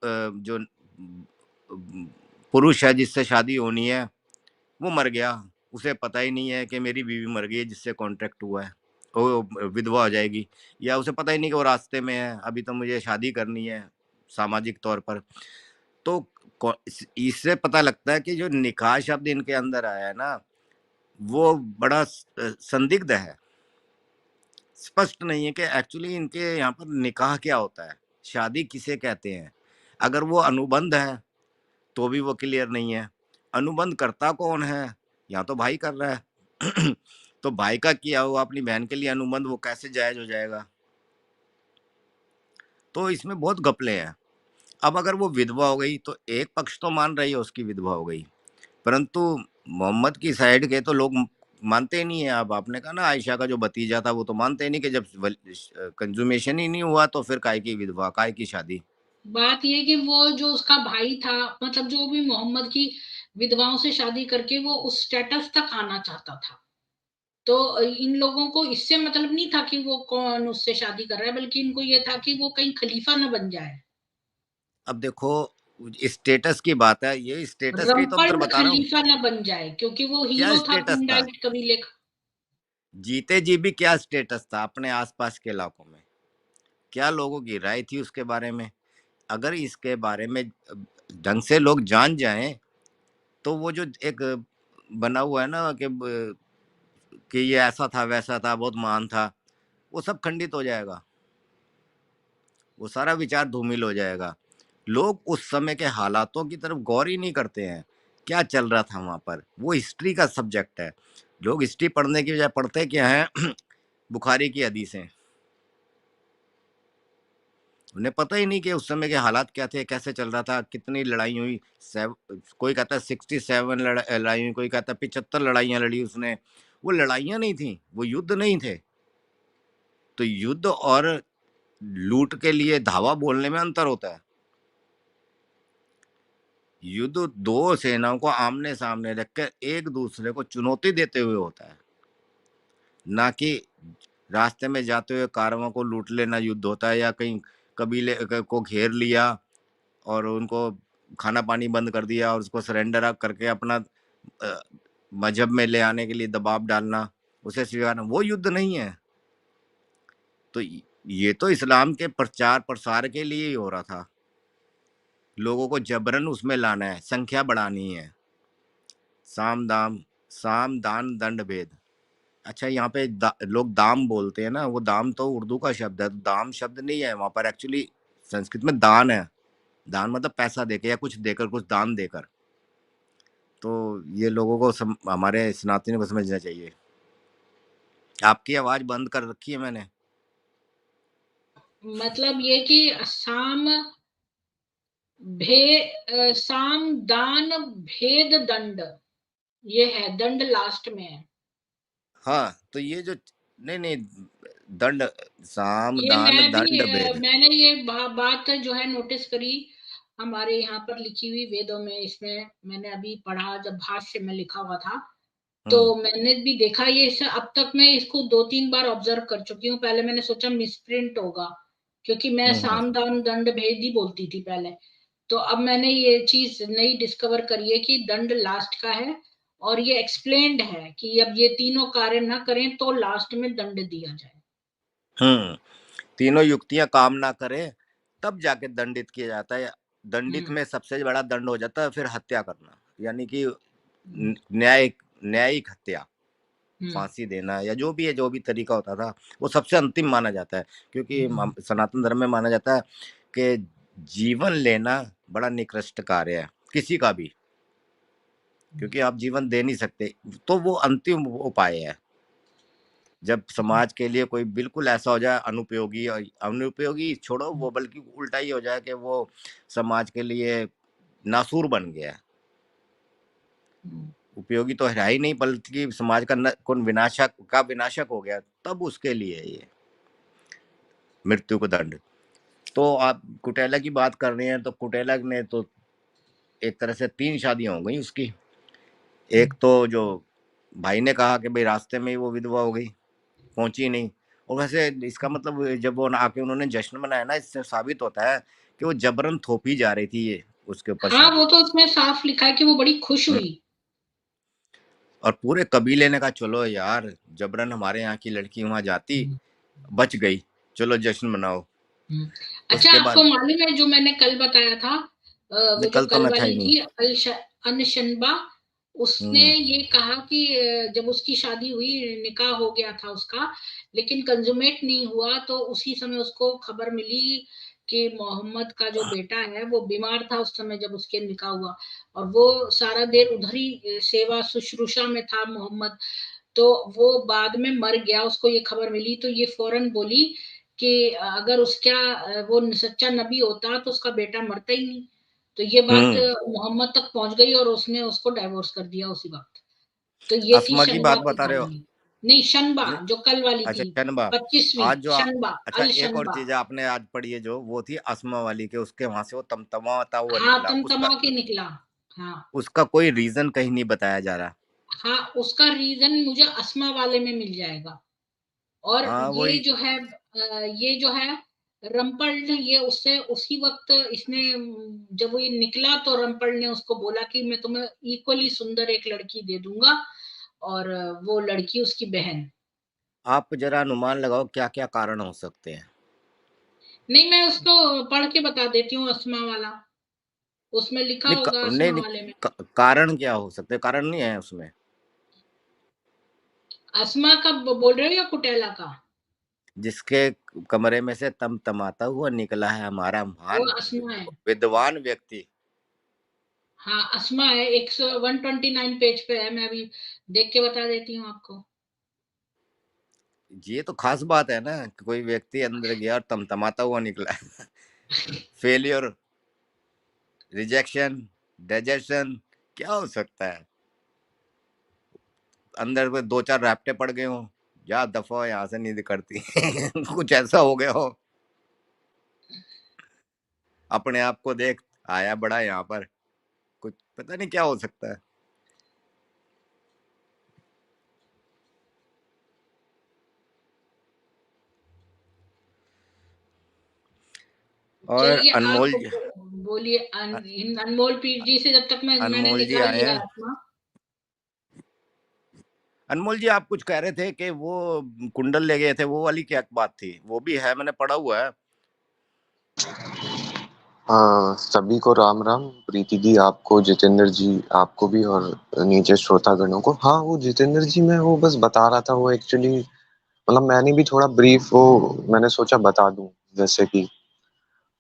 जो पुरुष है जिससे शादी होनी है वो मर गया, उसे पता ही नहीं है कि मेरी बीवी मर गई है जिससे कॉन्ट्रैक्ट हुआ है, वो विधवा हो जाएगी। या उसे पता ही नहीं कि वो रास्ते में है, अभी तो मुझे शादी करनी है सामाजिक तौर पर। तो इससे पता लगता है कि जो निकाह शब्द इनके अंदर आया है ना, वो बड़ा संदिग्ध है, स्पष्ट नहीं है कि एक्चुअली इनके यहाँ पर निकाह क्या होता है, शादी किसे कहते हैं। अगर वो अनुबंध है तो भी वो क्लियर नहीं है, अनुबंध करता कौन है, यहाँ तो भाई कर रहा है तो भाई का किया हुआ अपनी बहन के लिए अनुबंध वो कैसे जायज हो जाएगा। तो इसमें बहुत घपले हैं। अब अगर वो विधवा हो गई तो एक पक्ष तो मान रही है उसकी विधवा हो गई, परंतु मोहम्मद की साइड के तो लोग मानते ही नहीं है। अब आपने कहा ना आयशा का जो भतीजा था, वो तो मानते ही नहीं कि जब कंजुमेशन ही नहीं हुआ तो फिर काय की विधवा, काय की शादी। बात ये कि वो जो उसका भाई था, मतलब जो भी मोहम्मद की विधवाओं से शादी करके वो उस स्टेटस तक आना चाहता था, तो इन लोगों को इससे मतलब नहीं था कि वो कौन उससे शादी कर रहा है, बल्कि इनको ये था कि वो कहीं खलीफा न बन जाए। अब देखो, स्टेटस की बात है, ये स्टेटस के ही तो अंतर रम्पल्ड बता रहा हूँ। खलीफा न बन जाए, क्योंकि वो क्या हीरो था स्टेटस था? पिंडाइट कबीले का। जीते जी भी क्या स्टेटस था अपने आसपास के इलाकों में? क्या लोगों की राय थी उसके बारे में? अगर इसके बारे में ढंग से लोग जान जाएं, तो वो जो एक बना हुआ है ना कि ये ऐसा था, वैसा था, बहुत महान था, वो सब खंडित हो जाएगा। वो सारा विचार धूमिल हो जाएगा। लोग उस समय के हालातों की तरफ गौर ही नहीं करते हैं, क्या चल रहा था वहां पर। वो हिस्ट्री का सब्जेक्ट है। लोग हिस्ट्री पढ़ने की बजाय पढ़ते क्या है बुखारी की हदीसें। उन्हें पता ही नहीं कि उस समय के हालात क्या थे, कैसे चल रहा था, कितनी लड़ाई हुई। कोई कहता है 67 लड़ाई हुई, कोई कहता है 75 लड़ाइयां लड़ी उसने। वो लड़ाइयां नहीं थी, वो युद्ध नहीं थे। तो युद्ध और लूट के लिए धावा बोलने में अंतर होता है। युद्ध दो सेनाओं को आमने सामने रखकर एक दूसरे को चुनौती देते हुए होता है, ना कि रास्ते में जाते हुए कारवां को लूट लेना युद्ध होता है, या कहीं कबीले को घेर लिया और उनको खाना पानी बंद कर दिया और उसको सरेंडर करके अपना मजहब में ले आने के लिए दबाव डालना, उसे स्वीकारना, वो युद्ध नहीं है। तो ये तो इस्लाम के प्रचार प्रसार के लिए ही हो रहा था। लोगों को जबरन उसमें लाना है, संख्या बढ़ानी है। साम दान दंड भेद। अच्छा, यहाँ पे लोग दाम बोलते हैं ना, वो दाम तो उर्दू का शब्द है, दाम शब्द नहीं है वहां पर। एक्चुअली संस्कृत में दान है। दान मतलब पैसा देकर या कुछ देकर, कुछ दान देकर। तो ये लोगों को हमारे सनातनियों को समझना चाहिए। आपकी आवाज बंद कर रखी है मैंने। मतलब ये कि साम दान भेद दंड, ये है, दंड लास्ट में है। हाँ, तो ये जो, नहीं नहीं, दंड, साम ये दान मैं भी दंड भेद। मैंने ये बात जो है नोटिस करी हमारे यहाँ पर लिखी हुई वेदों में। इसमें मैंने अभी पढ़ा जब भाष्य में लिखा हुआ था, तो हम्म मैंने भी देखा ये अब तक मैं इसको 2-3 बार ऑब्जर्व कर चुकी हूँ। पहले मैंने सोचा मिसप्रिंट होगा, क्योंकि मैं हम्म साम दान दंड भेद ही बोलती थी पहले। तो अब मैंने ये चीज नई डिस्कवर करी है कि दंड लास्ट का है, और ये एक्सप्लेन्ड है कि अब ये तीनों कार्य ना करें तो लास्ट में दंड दिया जाए। हम्म तीनों युक्तियां काम ना करें, तब जाके दंडित किया जाता है। दंडित हम्म में सबसे बड़ा दंड हो जाता है फिर हत्या करना, यानी कि हम्म न्यायिक हत्या, हम्म फांसी देना, या जो भी है, जो भी तरीका होता था, वो सबसे अंतिम माना जाता है। क्योंकि सनातन धर्म में माना जाता है कि जीवन लेना बड़ा निकृष्ट कार्य है किसी का भी, क्योंकि आप जीवन दे नहीं सकते। तो वो अंतिम उपाय है। जब समाज के लिए कोई बिल्कुल ऐसा हो जाए अनुपयोगी, अनुपयोगी छोड़ो, वो बल्कि उल्टा ही हो जाए कि वो समाज के लिए नासूर बन गया है। उपयोगी तो है ही नहीं, बल्कि समाज का कौन विनाशक हो गया, तब उसके लिए ये मृत्यु को दंड। तो आप कुटेला की बात कर रहे हैं, तो कुटेला ने तो एक तरह से 3 शादियां हो गई उसकी। एक तो जो भाई ने कहा कि भाई रास्ते में ही वो विधवा हो गई, पहुंची नहीं। और वैसे इसका मतलब जब वो आके उन्होंने जश्न मनाया ना, इससे साबित होता है कि वो जबरन थोपी जा रही थी ये उसके ऊपर हाँ, वो शादी। तो उसमें साफ लिखा है कि वो बड़ी खुश हम्म, हुई। और पूरे कबीले ने कहा चलो यार, जबरन हमारे यहाँ की लड़की वहां जाती, बच गई, चलो जश्न मनाओ। अच्छा, उसके आपको बाद मालूम है जो मैंने कल बताया था, वो जो कल तो कल मैं था वाली ही नहीं। थी अनशनबा, उसने हम्म ये कहा कि जब उसकी शादी हुई, निकाह हो गया था उसका, लेकिन कंजुमेट नहीं हुआ, तो उसी समय उसको खबर मिली कि मोहम्मद का जो बेटा है वो बीमार था उस समय जब उसके निकाह हुआ, और वो सारा देर उधर ही सेवा शुश्रूषा में था मोहम्मद। तो वो बाद में मर गया, उसको ये खबर मिली, तो ये फौरन बोली कि अगर उसका वो सच्चा नबी होता तो उसका बेटा मरता ही नहीं। तो ये बात हम्म मोहम्मद तक पहुंच गई और उसने उसको डाइवोर्स कर दिया उसी वक्त। तो ये थी अस्मा की शनबा बात की बता रहे हो? कहानी। नहीं, शनबा नहीं, जो कल वाली अच्छा थी, शनबा। 25वीं आज जो शनबा, अच्छा, अल एक और शनबा। चीज आपने आज पढ़ी है जो, वो थी अस्मा वाली के, उसके वहां से वो तमतमाता हुआ हाँ, निकला तमतमा उसका। के निकला। हाँ उसका कोई रीजन कहीं नहीं बताया जा रहा। हाँ, उसका रीजन मुझे अस्मा वाले में मिल जाएगा। और हाँ ये वही। जो है ये जो है रम्पल, ये उससे उसी वक्त इसने जब वो ये निकला तो रम्पल ने उसको बोला कि मैं तुम्हें इक्वली सुंदर एक लड़की दे दूंगा, और वो लड़की उसकी बहन। आप जरा अनुमान लगाओ क्या क्या कारण हो सकते हैं। नहीं, मैं उसको पढ़ के बता देती हूँ, अस्मा वाला उसमें लिखा नहीं होगा, नहीं, अस्मा नहीं वाले में। कारण क्या हो सकते हैं, कारण नहीं है उसमें। अस्मा का बोल रहे हो या कुटेला का? जिसके कमरे में से तमतमाता हुआ निकला है हमारा वो महान अस्मा है। विद्वान व्यक्ति। हाँ, अस्मा है, 129 पेज पे है, मैं अभी देख के बता देती हूँ आपको। ये तो खास बात है ना कि कोई व्यक्ति अंदर गया और तमतमाता हुआ निकला। फेलियर, रिजेक्शन, डाइजेशन, क्या हो सकता है। अंदर में दो चार रैप्टे पड़ गए हो, या दफा यहाँ से नींद करती। कुछ ऐसा हो गया हो, अपने आप को देख आया बड़ा यहाँ पर, कुछ पता नहीं क्या हो सकता है। और चलिए, आप अनमोल, बोलिए। इन अनमोल पीर जी से जब तक मैंने अनमोल जी निकाल आए लिया हैं। आत्मा। अनमोल जी, आप कुछ कह रहे थे कि वो कुंडल ले गए थे, वो वाली क्या बात थी। वो भी है, मैंने पढ़ा हुआ है। सभी को राम राम। प्रीति दी आपको, जितेंद्र जी आपको भी, और नीचे श्रोतागणों को। हाँ, वो जितेंद्र जी, मैं वो बस बता रहा था, वो एक्चुअली मतलब मैंने भी थोड़ा ब्रीफ वो मैंने सोचा बता दूं। जैसे कि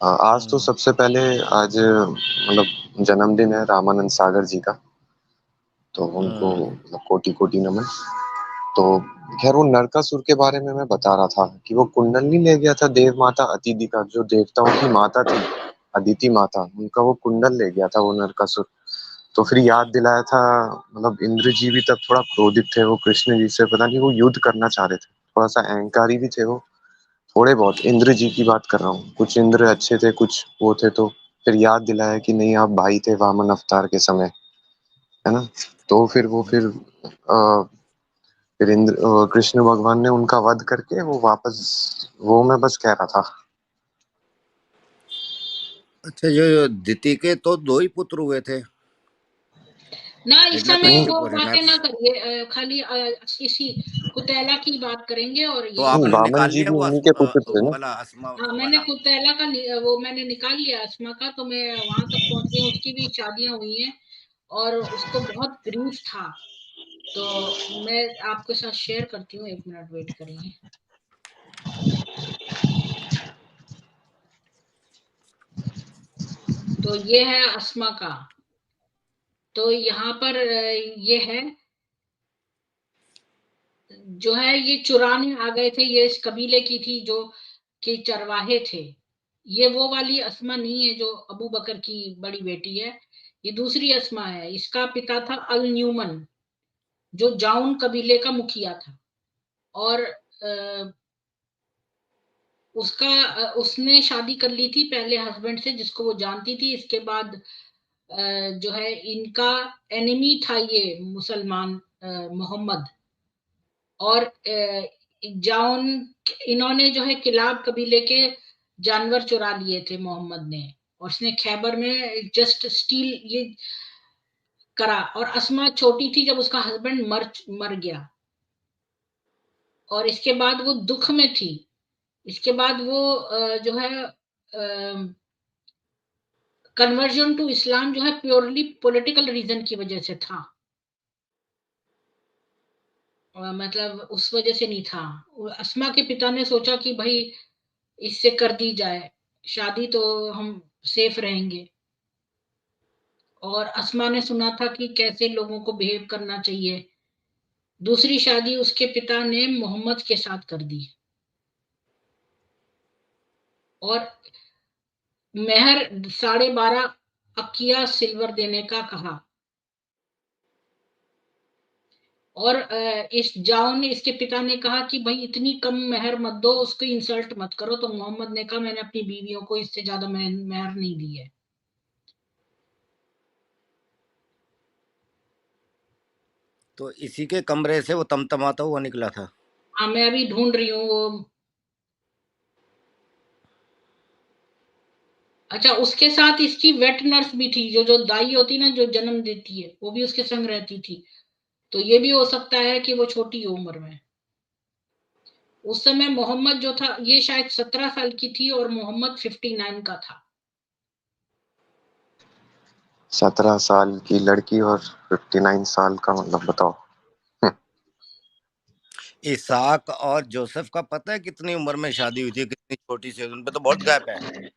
आज तो हम्म। सबसे पहले आज मतलब जन्मदिन है रामानंद सागर जी का, तो उनको हम्म। मतलब कोटि कोटि नमन। तो खैर, वो नरकासुर के बारे में मैं बता रहा था कि वो कुंडली ले गया था देव माता अतिथि का, जो देवताओं की माता थी, अदिति माता, उनका वो कुंडल ले गया था वो नरकासुर। तो फिर याद दिलाया था, मतलब इंद्र जी भी तब थोड़ा क्रोधित थे, वो कृष्ण जी से पता नहीं वो युद्ध करना चाह रहे थे, थोड़ा सा अहंकारी भी थे वो, थोड़े बहुत। इंद्र जी की बात कर रहा हूँ, कुछ इंद्र अच्छे थे, कुछ वो थे। तो फिर याद दिलाया कि नहीं, आप भाई थे वामन अवतार के समय, है ना। तो फिर वो फिर इंद्र कृष्ण भगवान ने उनका वध करके वो वापस, वो मैं बस कह रहा था। अच्छा, ये दिति के तो दो ही पुत्र हुए थे, ना, इस समय हिरण्यकश्यप वो और बातें हिरण्याक्ष। ना करिए, खाली इसी कुतैला की बात करेंगे और तो ये आपने बात। वामन निकाल जी लिया भी वो उन्हीं के पुत्र थे वो ना। वाला अस्मा हाँ, मैंने वाला। कुतैला का वो मैंने निकाल लिया अस्मा का, तो मैं वहां तक पहुंच गई हूँ, उसकी भी शादियां हुई हैं और उसको बहुत ग्रीफ था। तो मैं आपके साथ शेयर करती हूँ, 1 मिनट वेट करिए। तो ये है अस्मा का। तो यहाँ पर ये है, जो है ये चुराने आ गए थे, ये इस कबीले की थी जो के चरवाहे थे। ये वो वाली अस्मा नहीं है जो अबू बकर की बड़ी बेटी है, ये दूसरी अस्मा है। इसका पिता था अल न्यूमन, जो जाउन कबीले का मुखिया था। और उसने शादी कर ली थी पहले हस्बैंड से, जिसको वो जानती थी। इसके बाद जो है इनका एनिमी था ये मुसलमान मोहम्मद। और जाउन, इन्होंने जो है किलाब कबीले के जानवर चुरा लिए थे मोहम्मद ने, और उसने खैबर में जस्ट स्टील ये करा। और अस्मा छोटी थी जब उसका हस्बैंड मर गया, और इसके बाद वो दुख में थी। इसके बाद वो जो है कन्वर्जन टू इस्लाम जो है प्योरली पॉलिटिकल रीजन की वजह से था, मतलब उस वजह से नहीं था। अस्मा के पिता ने सोचा कि भाई इससे कर दी जाए शादी, तो हम सेफ रहेंगे। और अस्मा ने सुना था कि कैसे लोगों को बिहेव करना चाहिए। दूसरी शादी उसके पिता ने मोहम्मद के साथ कर दी, और मेहर 12.5 अकिया सिल्वर देने का कहा। और इस जाओ ने, इसके पिता ने कहा कि भाई इतनी कम मेहर मत दो, उसको इंसल्ट मत करो। तो मोहम्मद ने कहा मैंने अपनी बीवियों को इससे ज्यादा मेहर नहीं दी है। तो इसी के कमरे से वो तमतमाता हुआ निकला था। हाँ, मैं अभी ढूंढ रही हूँ वो। अच्छा, उसके साथ इसकी वेट नर्स भी थी, जो जो दाई होती ना, जो जन्म देती है, वो भी उसके संग रहती थी। तो ये भी हो सकता है कि वो छोटी उम्र में, उस समय मोहम्मद जो था, ये शायद 17 साल की थी और मोहम्मद 59 का था। 17 साल की लड़की और 59 साल का, मतलब बताओ। इसाक और जोसेफ का पता है कितनी उम्र में शादी हुई थी, कितनी छोटी सी, उन पे तो बहुत गैप है,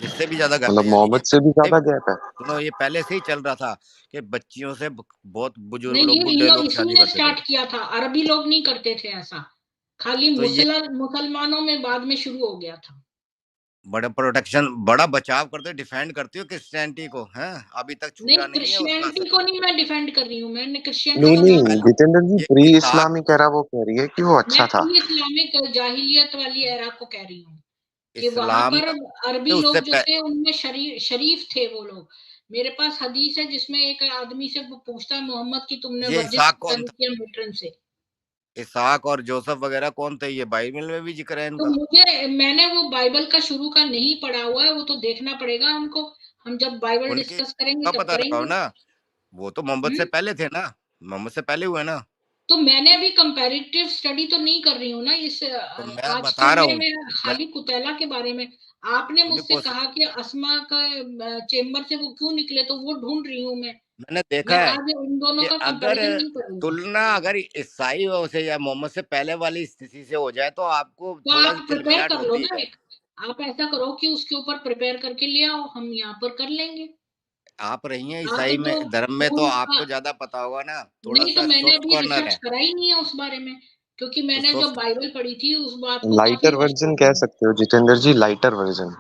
इससे भी ज्यादा गैप मतलब है। यानी मोहम्मद से भी ज्यादा गैप है। सुनो, ये पहले से ही चल रहा था कि बच्चियों से बहुत बुजुर्ग नहीं, लोग, ये इन बुढ़े लोग, लोग इसी शादी ने करते थे। स्टार्ट किया था, अरबी लोग नहीं करते थे ऐसा। खाली तो ये मुसलमानों में बाद में शुरू हो गया था। बड़ा प्रोटेक्शन, बड़ा बचाव करते, डिफेंड करती हो क्रिश्चियनिटी को, हैं? अभी तक नहीं, छूटा नहीं है उसका क्रिश्चियनिटी असर। को नहीं मैं डिफेंड कर रही हूँ, मैंने क्रिश्चियनिटी नहीं का ये नाम नहीं नहीं पहले, लिया। जितेंद्र जी, ये प्री इसाक इस्लामी कह रहा, वो कह रही है कि वो मैं अच्छा था। प्री इस्लामिक जाहिलियत वाली एरा को कह रही हूँ, कि वहां इस्लाम पर अरबी से उससे लोग जो थे उनमें शरीफ थे वो लोग। मेरे पास हदीस है जिसमें एक आदमी से वो पूछता है, मोहम्मद की तुमने ये वर्जिश इसाक कौन नहीं था? किया मिट्रन से। इसाक और जोसेफ वगैरह कौन थे? ये बाइबल में भी जिक्र है तो इनका। मैंने वो बाइबल का शुरू का नहीं पढ़ा हुआ है, वो तो देखना पड़ेगा हमको। हम जब बाइबल उनकी डिस्कस करेंगे का तब पता लगाओ करेंगे। ना, वो तो मोहम्मद से हम्म। पहले थे ना, मोहम्मद से पहले हुए ना। तो मैंने अभी कंपैरेटिव स्टडी तो नहीं कर रही हूँ ना इस तो मैं आज तो बता रहा हूँ, मैं मैं खाली कुतैला के बारे में। आपने मुझे मुझसे कोशिश, कहा कि अस्मा का चेम्बर से वो क्यों निकले, तो वो ढूंढ रही हूँ मैं। मैंने देखा मैं है आज उन दोनों कि का अगर कंपैरिजन नहीं कर रही हूँ। तुलना अगर ईसाई से या मोहम्मद से पहले वाली स्थिति से हो जाए तो आपको तो थोड़ा सी आप प्रिपेयर तिलमिलाहट कर लो होती ना है। एक। आप ऐसा करो कि उसके ऊपर प्रिपेयर करके ले आओ, हम यहाँ पर कर लेंगे। आप रही हैं आप ईसाई जो में, धर्म में, तो खून का, आपको ज्यादा पता होगा ना, थोड़ा नहीं तो सा मैंने सॉफ्ट अभी कॉर्नर रिसर्च है। करा ही नहीं है उस बारे में, क्योंकि तो मैंने जो सॉफ्ट, बाइबल पढ़ी थी उस बात को काफी लाइटर वर्ष हो वर्जन कह गए। सकते हो जितेंद्र जी, लाइटर वर्जन।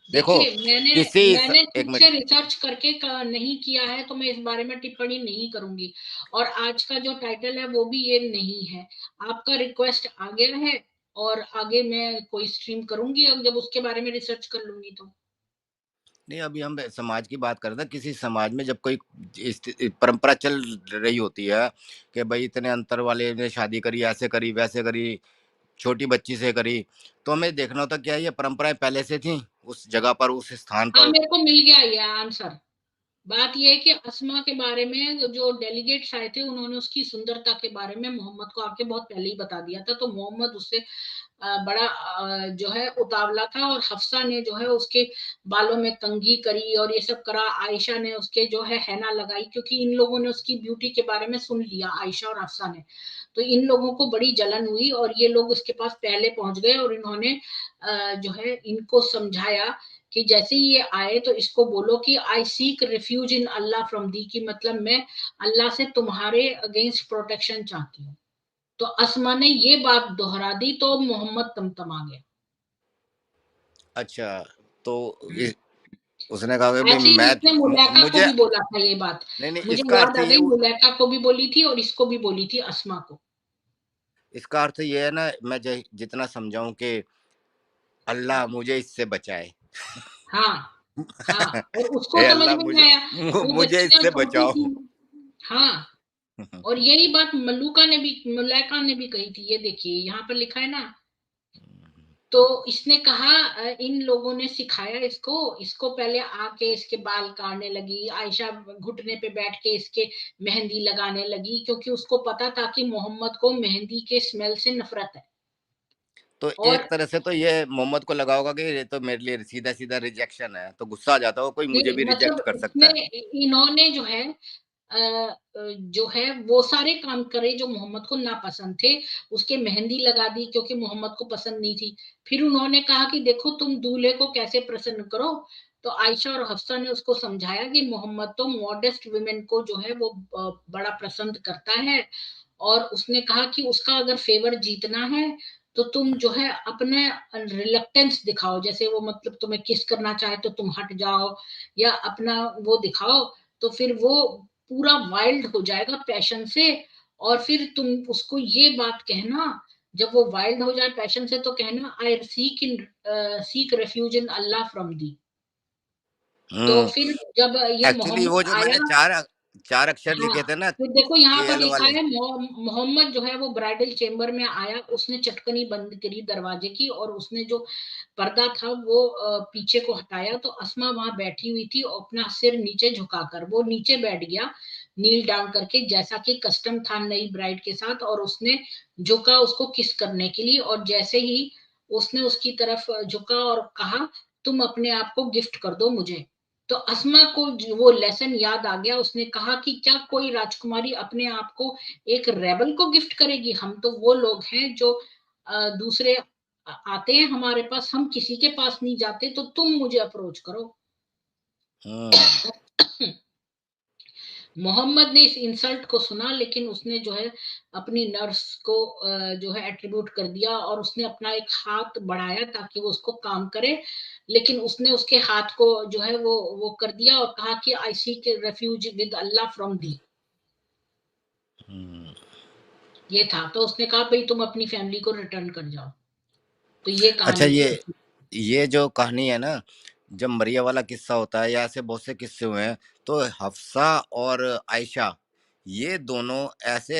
देखो, देखिए, मैंने किसी मैंने एक खुद मिनट, से रिसर्च करके नहीं किया है, तो मैं इस बारे में टिप्पणी नहीं करूंगी। और आज का जो टाइटल है वो भी ये नहीं है। आपका रिक्वेस्ट आ गया है, और आगे मैं कोई स्ट्रीम करूंगी अब जब उसके बारे में रिसर्च कर लूंगी तो। नहीं अभी हम समाज की बात कर रहे थे। किसी समाज में जब कोई परंपरा चल रही होती है कि भाई इतने अंतर वाले ने शादी करी, ऐसे करी, वैसे करी, छोटी बच्ची से करी, तो हमें देखना होता क्या ये परंपराएं पहले से थी उस जगह पर, उस स्थान हाँ, पर। मेरे को मिल गया ये आंसर। बात यह है कि अस्मा के बारे में जो डेलीगेट्स आए थे, उन्होंने उसकी सुंदरता के बारे में मोहम्मद को आके बहुत पहले ही बता दिया था, तो मोहम्मद उससे बड़ा जो है उतावला था। और हफ्सा ने जो है उसके बालों में कंघी करी और ये सब करा। आयशा ने उसके जो है हैना लगाई, क्योंकि इन लोगों ने उसकी ब्यूटी के बारे में सुन लिया, आयशा और हफ्सा ने। तो इन लोगों को बड़ी जलन हुई और ये लोग उसके पास पहले पहुंच गए, और इन्होंने जो है इनको समझाया कि जैसे ही ये आए तो इसको बोलो कि आई seek refuge in Allah from the, की मतलब मैं अल्लाह से तुम्हारे अगेंस्ट प्रोटेक्शन चाहती हूँ। तो अस्मा ने ये बात दोहरा दी तो मोहम्मद तमतमा गया। अच्छा, तो उसने कहा कि भाई ऐसे ही मैं, उसने मुलैका को मुझे, भी बोला था ये बात। नहीं नहीं, मुझे इसका याद अर्थ आ ये, गई, मुलैका को भी बोली थी और इसको भी बोली थी, अस्मा को। इसका अर्थ ये है ना, मैं जितना समझाऊं कि अल्लाह मुझे इससे बचाए। हाँ, हाँ। और उसको हे समझ अल्लाह में नहीं मुझे, आया, वो मुझे बच्चियां इससे छोटी बचाओ। थी। हाँ। और यही बात मल्लूका ने भी, मुलैका ने भी कही थी। ये देखिए यहाँ पर लिखा है ना। तो इसने कहा इन लोगों ने सिखाया इसको, इसको पहले आके इसके बाल काटने लगी, आयशा घुटने पे बैठ के इसके मेहंदी लगाने लगी, क्योंकि उसको पता था कि मोहम्मद को मेहंदी के स्मेल से नफरत है। तो और एक तरह से तो ये मोहम्मद को लगा होगा कि ये तो मेरे लिए सीधा सीधा रिजेक्शन है, तो गुस्सा आ जाता हो, कोई मुझे भी रिजेक्ट मतलब कर सकता इसने, है। इन्होंने जो है जो है वो सारे काम करे जो मोहम्मद को नापसंद थे। उसके मेहंदी लगा दी क्योंकि मोहम्मद को पसंद नहीं थी। फिर उन्होंने कहा कि देखो तुम दूल्हे को कैसे प्रसन्न करो। तो आयशा और हफ्सा ने उसको समझाया कि मोहम्मद तो मॉडेस्ट वुमेन को जो है वो बड़ा पसंद करता है। और उसने कहा कि उसका अगर फेवर जीतना है तो तुम जो है अपने रिलक्टेंस दिखाओ, जैसे वो मतलब तुम्हें किस करना चाहे तो तुम हट जाओ, या अपना वो दिखाओ। तो फिर वो पूरा वाइल्ड हो जाएगा पैशन से। और फिर तुम उसको ये बात कहना, जब वो वाइल्ड हो जाए पैशन से, तो कहना आई seek refuge in Allah from the. तो हम्म। फिर जब ये एक्चुअली वो मोहम्मद जो मैंने आया, चार 4 अक्षर हाँ, लिखे थे ना, तो देखो यहाँ पर केएल लिखा वाले। है मोहम्मद जो है वो ब्राइडल चेम्बर में आया, उसने चटकनी बंद करी दरवाजे की और उसने जो पर्दा था वो पीछे को हटाया, तो अस्मा वहां बैठी हुई थी और अपना सिर नीचे झुकाकर वो नीचे बैठ गया, नील डाउन करके, जैसा कि कस्टम था नई ब्राइड के साथ, और उसने झुका उसको किस करने के लिए, और जैसे ही उसने उसकी तरफ झुका और कहा तुम अपने आप को गिफ्ट कर दो मुझे, तो अस्मा को वो लेसन याद आ गया। उसने कहा कि क्या कोई राजकुमारी अपने आप को एक रेबल को गिफ्ट करेगी? हम तो वो लोग हैं जो दूसरे आते हैं हमारे पास, हम किसी के पास नहीं जाते, तो तुम मुझे अप्रोच करो। मोहम्मद ने इस इंसल्ट को सुना, लेकिन उसने जो है अपनी नर्स को जो है एट्रीब्यूट कर दिया, और उसने अपना एक हाथ बढ़ाया ताकि वो उसको काम करे, लेकिन उसने उसके हाथ को जो है वो कर दिया और कहा कि आई seek refuge with Allah from the. ये था, तो उसने कहा भाई तुम अपनी फैमिली को रिटर्न कर जाओ। तो ये अच्छा, कहानी थी। ये जो कहानी है ना, जब मरिया वाला किस्सा होता है या ऐसे बहुत से किस्से हुए हैं, तो हफ्सा और आयशा ये दोनों ऐसे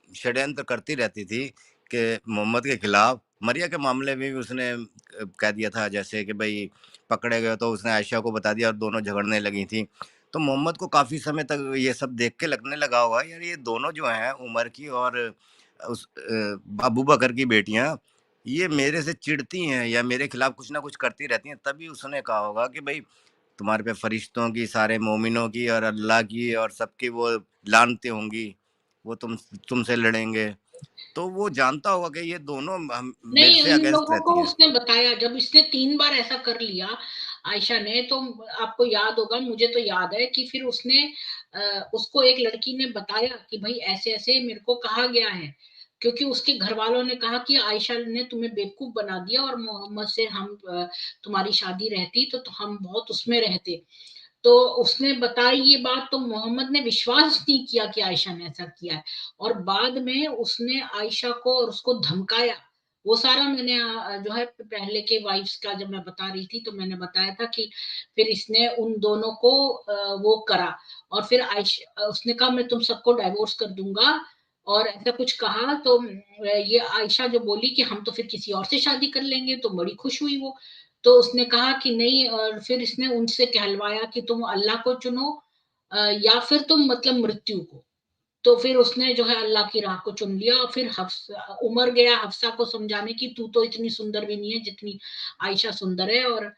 षड्यंत्र करती रहती थी कि मोहम्मद के खिलाफ। मरिया के मामले में भी उसने कह दिया था, जैसे कि भाई पकड़े गए तो उसने आयशा को बता दिया और दोनों झगड़ने लगी थी। तो मोहम्मद को काफ़ी समय तक ये सब देख के लगने लगा होगा, यार ये दोनों जो हैं उमर की और उस अबू बकर की बेटियां, ये मेरे से चिढ़ती हैं या मेरे खिलाफ कुछ ना कुछ करती रहती हैं। तभी उसने कहा होगा कि भाई तुम्हारे पे फरिश्तों की, सारे मोमिनों की और अल्लाह की और सबकी वो लानतें होंगी, वो तुमसे लड़ेंगे। तो वो जानता होगा कि ये दोनों मेरे नहीं, से उन अगेंस्ट लोगों को रहती हैं। उसने बताया, जब इसने 3 बार ऐसा कर लिया आयशा ने, तो आपको याद होगा, मुझे तो याद है कि फिर उसने उसको एक लड़की ने बताया कि भाई ऐसे ऐसे मेरे को कहा गया है, क्योंकि उसके घर वालों ने कहा कि आयशा ने तुम्हें बेवकूफ बना दिया, और मोहम्मद से हम तुम्हारी शादी रहती तो हम बहुत उसमें रहते। तो उसने बताई ये बात, तो मोहम्मद ने विश्वास नहीं किया कि आयशा ने ऐसा किया है, और बाद में उसने आयशा को और उसको धमकाया। वो सारा मैंने जो है पहले के वाइफ्स का जब मैं बता रही थी तो मैंने बताया था कि फिर इसने उन दोनों को वो करा, और फिर आयशा उसने कहा मैं तुम सबको डाइवोर्स कर दूंगा, और ऐसा कुछ कहा, तो ये आयशा जो बोली कि हम तो फिर किसी और से शादी कर लेंगे, तो बड़ी खुश हुई वो। तो उसने कहा कि नहीं, और फिर इसने उनसे कहलवाया कि तुम अल्लाह को चुनो या फिर तुम मतलब मृत्यु को। तो फिर उसने जो है अल्लाह की राह को चुन लिया, और फिर उमर गया हफ्सा को समझाने की, तू तो इतनी सुंदर भी नहीं है जितनी आयशा सुंदर है, और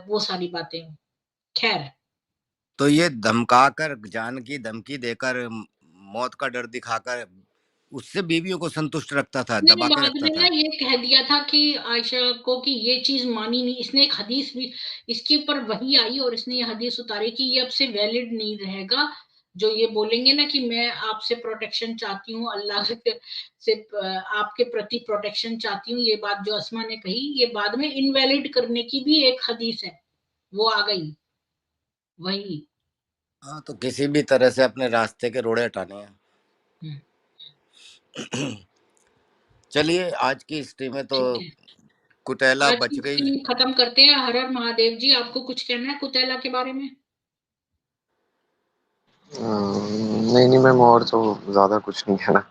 वो सारी बातें। खैर, तो ये धमकाकर, जान की धमकी देकर, मौत का डर दिखाकर उससे बीवियों को संतुष्ट रखता था, नहीं, दबा के बाद रखता में ना था। ये कह दिया था कि आयशा को कि ये चीज मानी नहीं, इसने एक हदीस भी इसके ऊपर वही आई, और इसने ये हदीस उतारी कि ये अब से वैलिड नहीं रहेगा, जो ये बोलेंगे ना कि मैं आपसे प्रोटेक्शन चाहती हूँ, अल्लाह से आपके प्रति प्रोटेक्शन चाहती हूँ, ये बात जो अस्मा ने कही, ये बाद में इनवैलिड करने की भी एक हदीस है, वो आ गई वही। हाँ, तो किसी भी तरह से अपने रास्ते के रोड़े हटाने हैं। हम्म, चलिए, आज की हिस्ट्री में तो ठीक है, कुटेला आज बच की गई। स्ट्रीम खत्म करते हैं। हर हर महादेव जी, आपको कुछ कहना है कुतैला के बारे में? नहीं नहीं मैम, और तो ज्यादा कुछ नहीं है ना।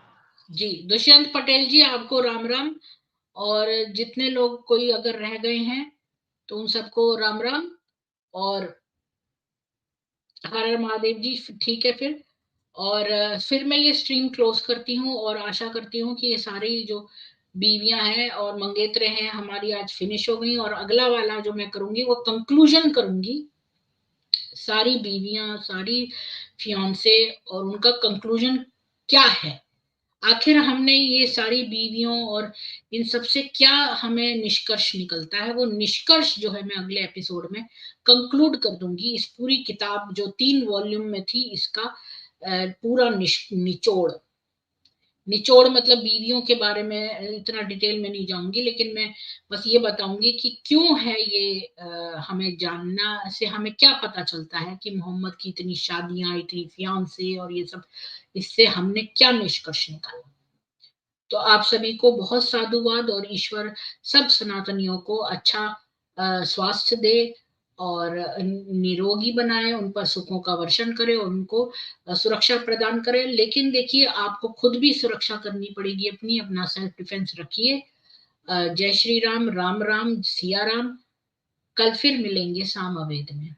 जी, दुष्यंत पटेल जी, आपको राम राम। और जितने लोग कोई अगर रह गए हैं तो उन सबको राम राम, और हर हर महादेव जी। ठीक है फिर, और फिर मैं ये स्ट्रीम क्लोज करती हूँ, और आशा करती हूँ कि ये सारी जो बीवियां हैं और मंगेतरे हैं हमारी आज फिनिश हो गई, और अगला वाला जो मैं करूंगी वो कंक्लूजन करूंगी, सारी बीवियां, सारी फियांसे, और उनका कंक्लूजन क्या है, आखिर हमने ये सारी बीवियों और इन सब से क्या हमें निष्कर्ष निकलता है, वो निष्कर्ष जो है मैं अगले एपिसोड में कंक्लूड कर दूंगी। इस पूरी किताब जो 3 वॉल्यूम में थी, इसका पूरा निचोड़, निचोड़ मतलब बीवियों के बारे में इतना डिटेल में नहीं जाऊंगी, लेकिन मैं बस ये बताऊंगी कि क्यों है ये, हमें जानना से हमें क्या पता चलता है कि मोहम्मद की इतनी शादियां, इतनी फियांसे और ये सब, इससे हमने क्या निष्कर्ष निकाला। तो आप सभी को बहुत साधुवाद, और ईश्वर सब सनातनियों को अच्छा स्वास्थ्य दे, और निरोगी बनाए, उन पर सुखों का वर्षण करे, उनको सुरक्षा प्रदान करे। लेकिन देखिए, आपको खुद भी सुरक्षा करनी पड़ेगी अपनी, अपना सेल्फ डिफेंस रखिए। जय श्री राम, राम राम, सिया राम। कल फिर मिलेंगे साम अवेद में।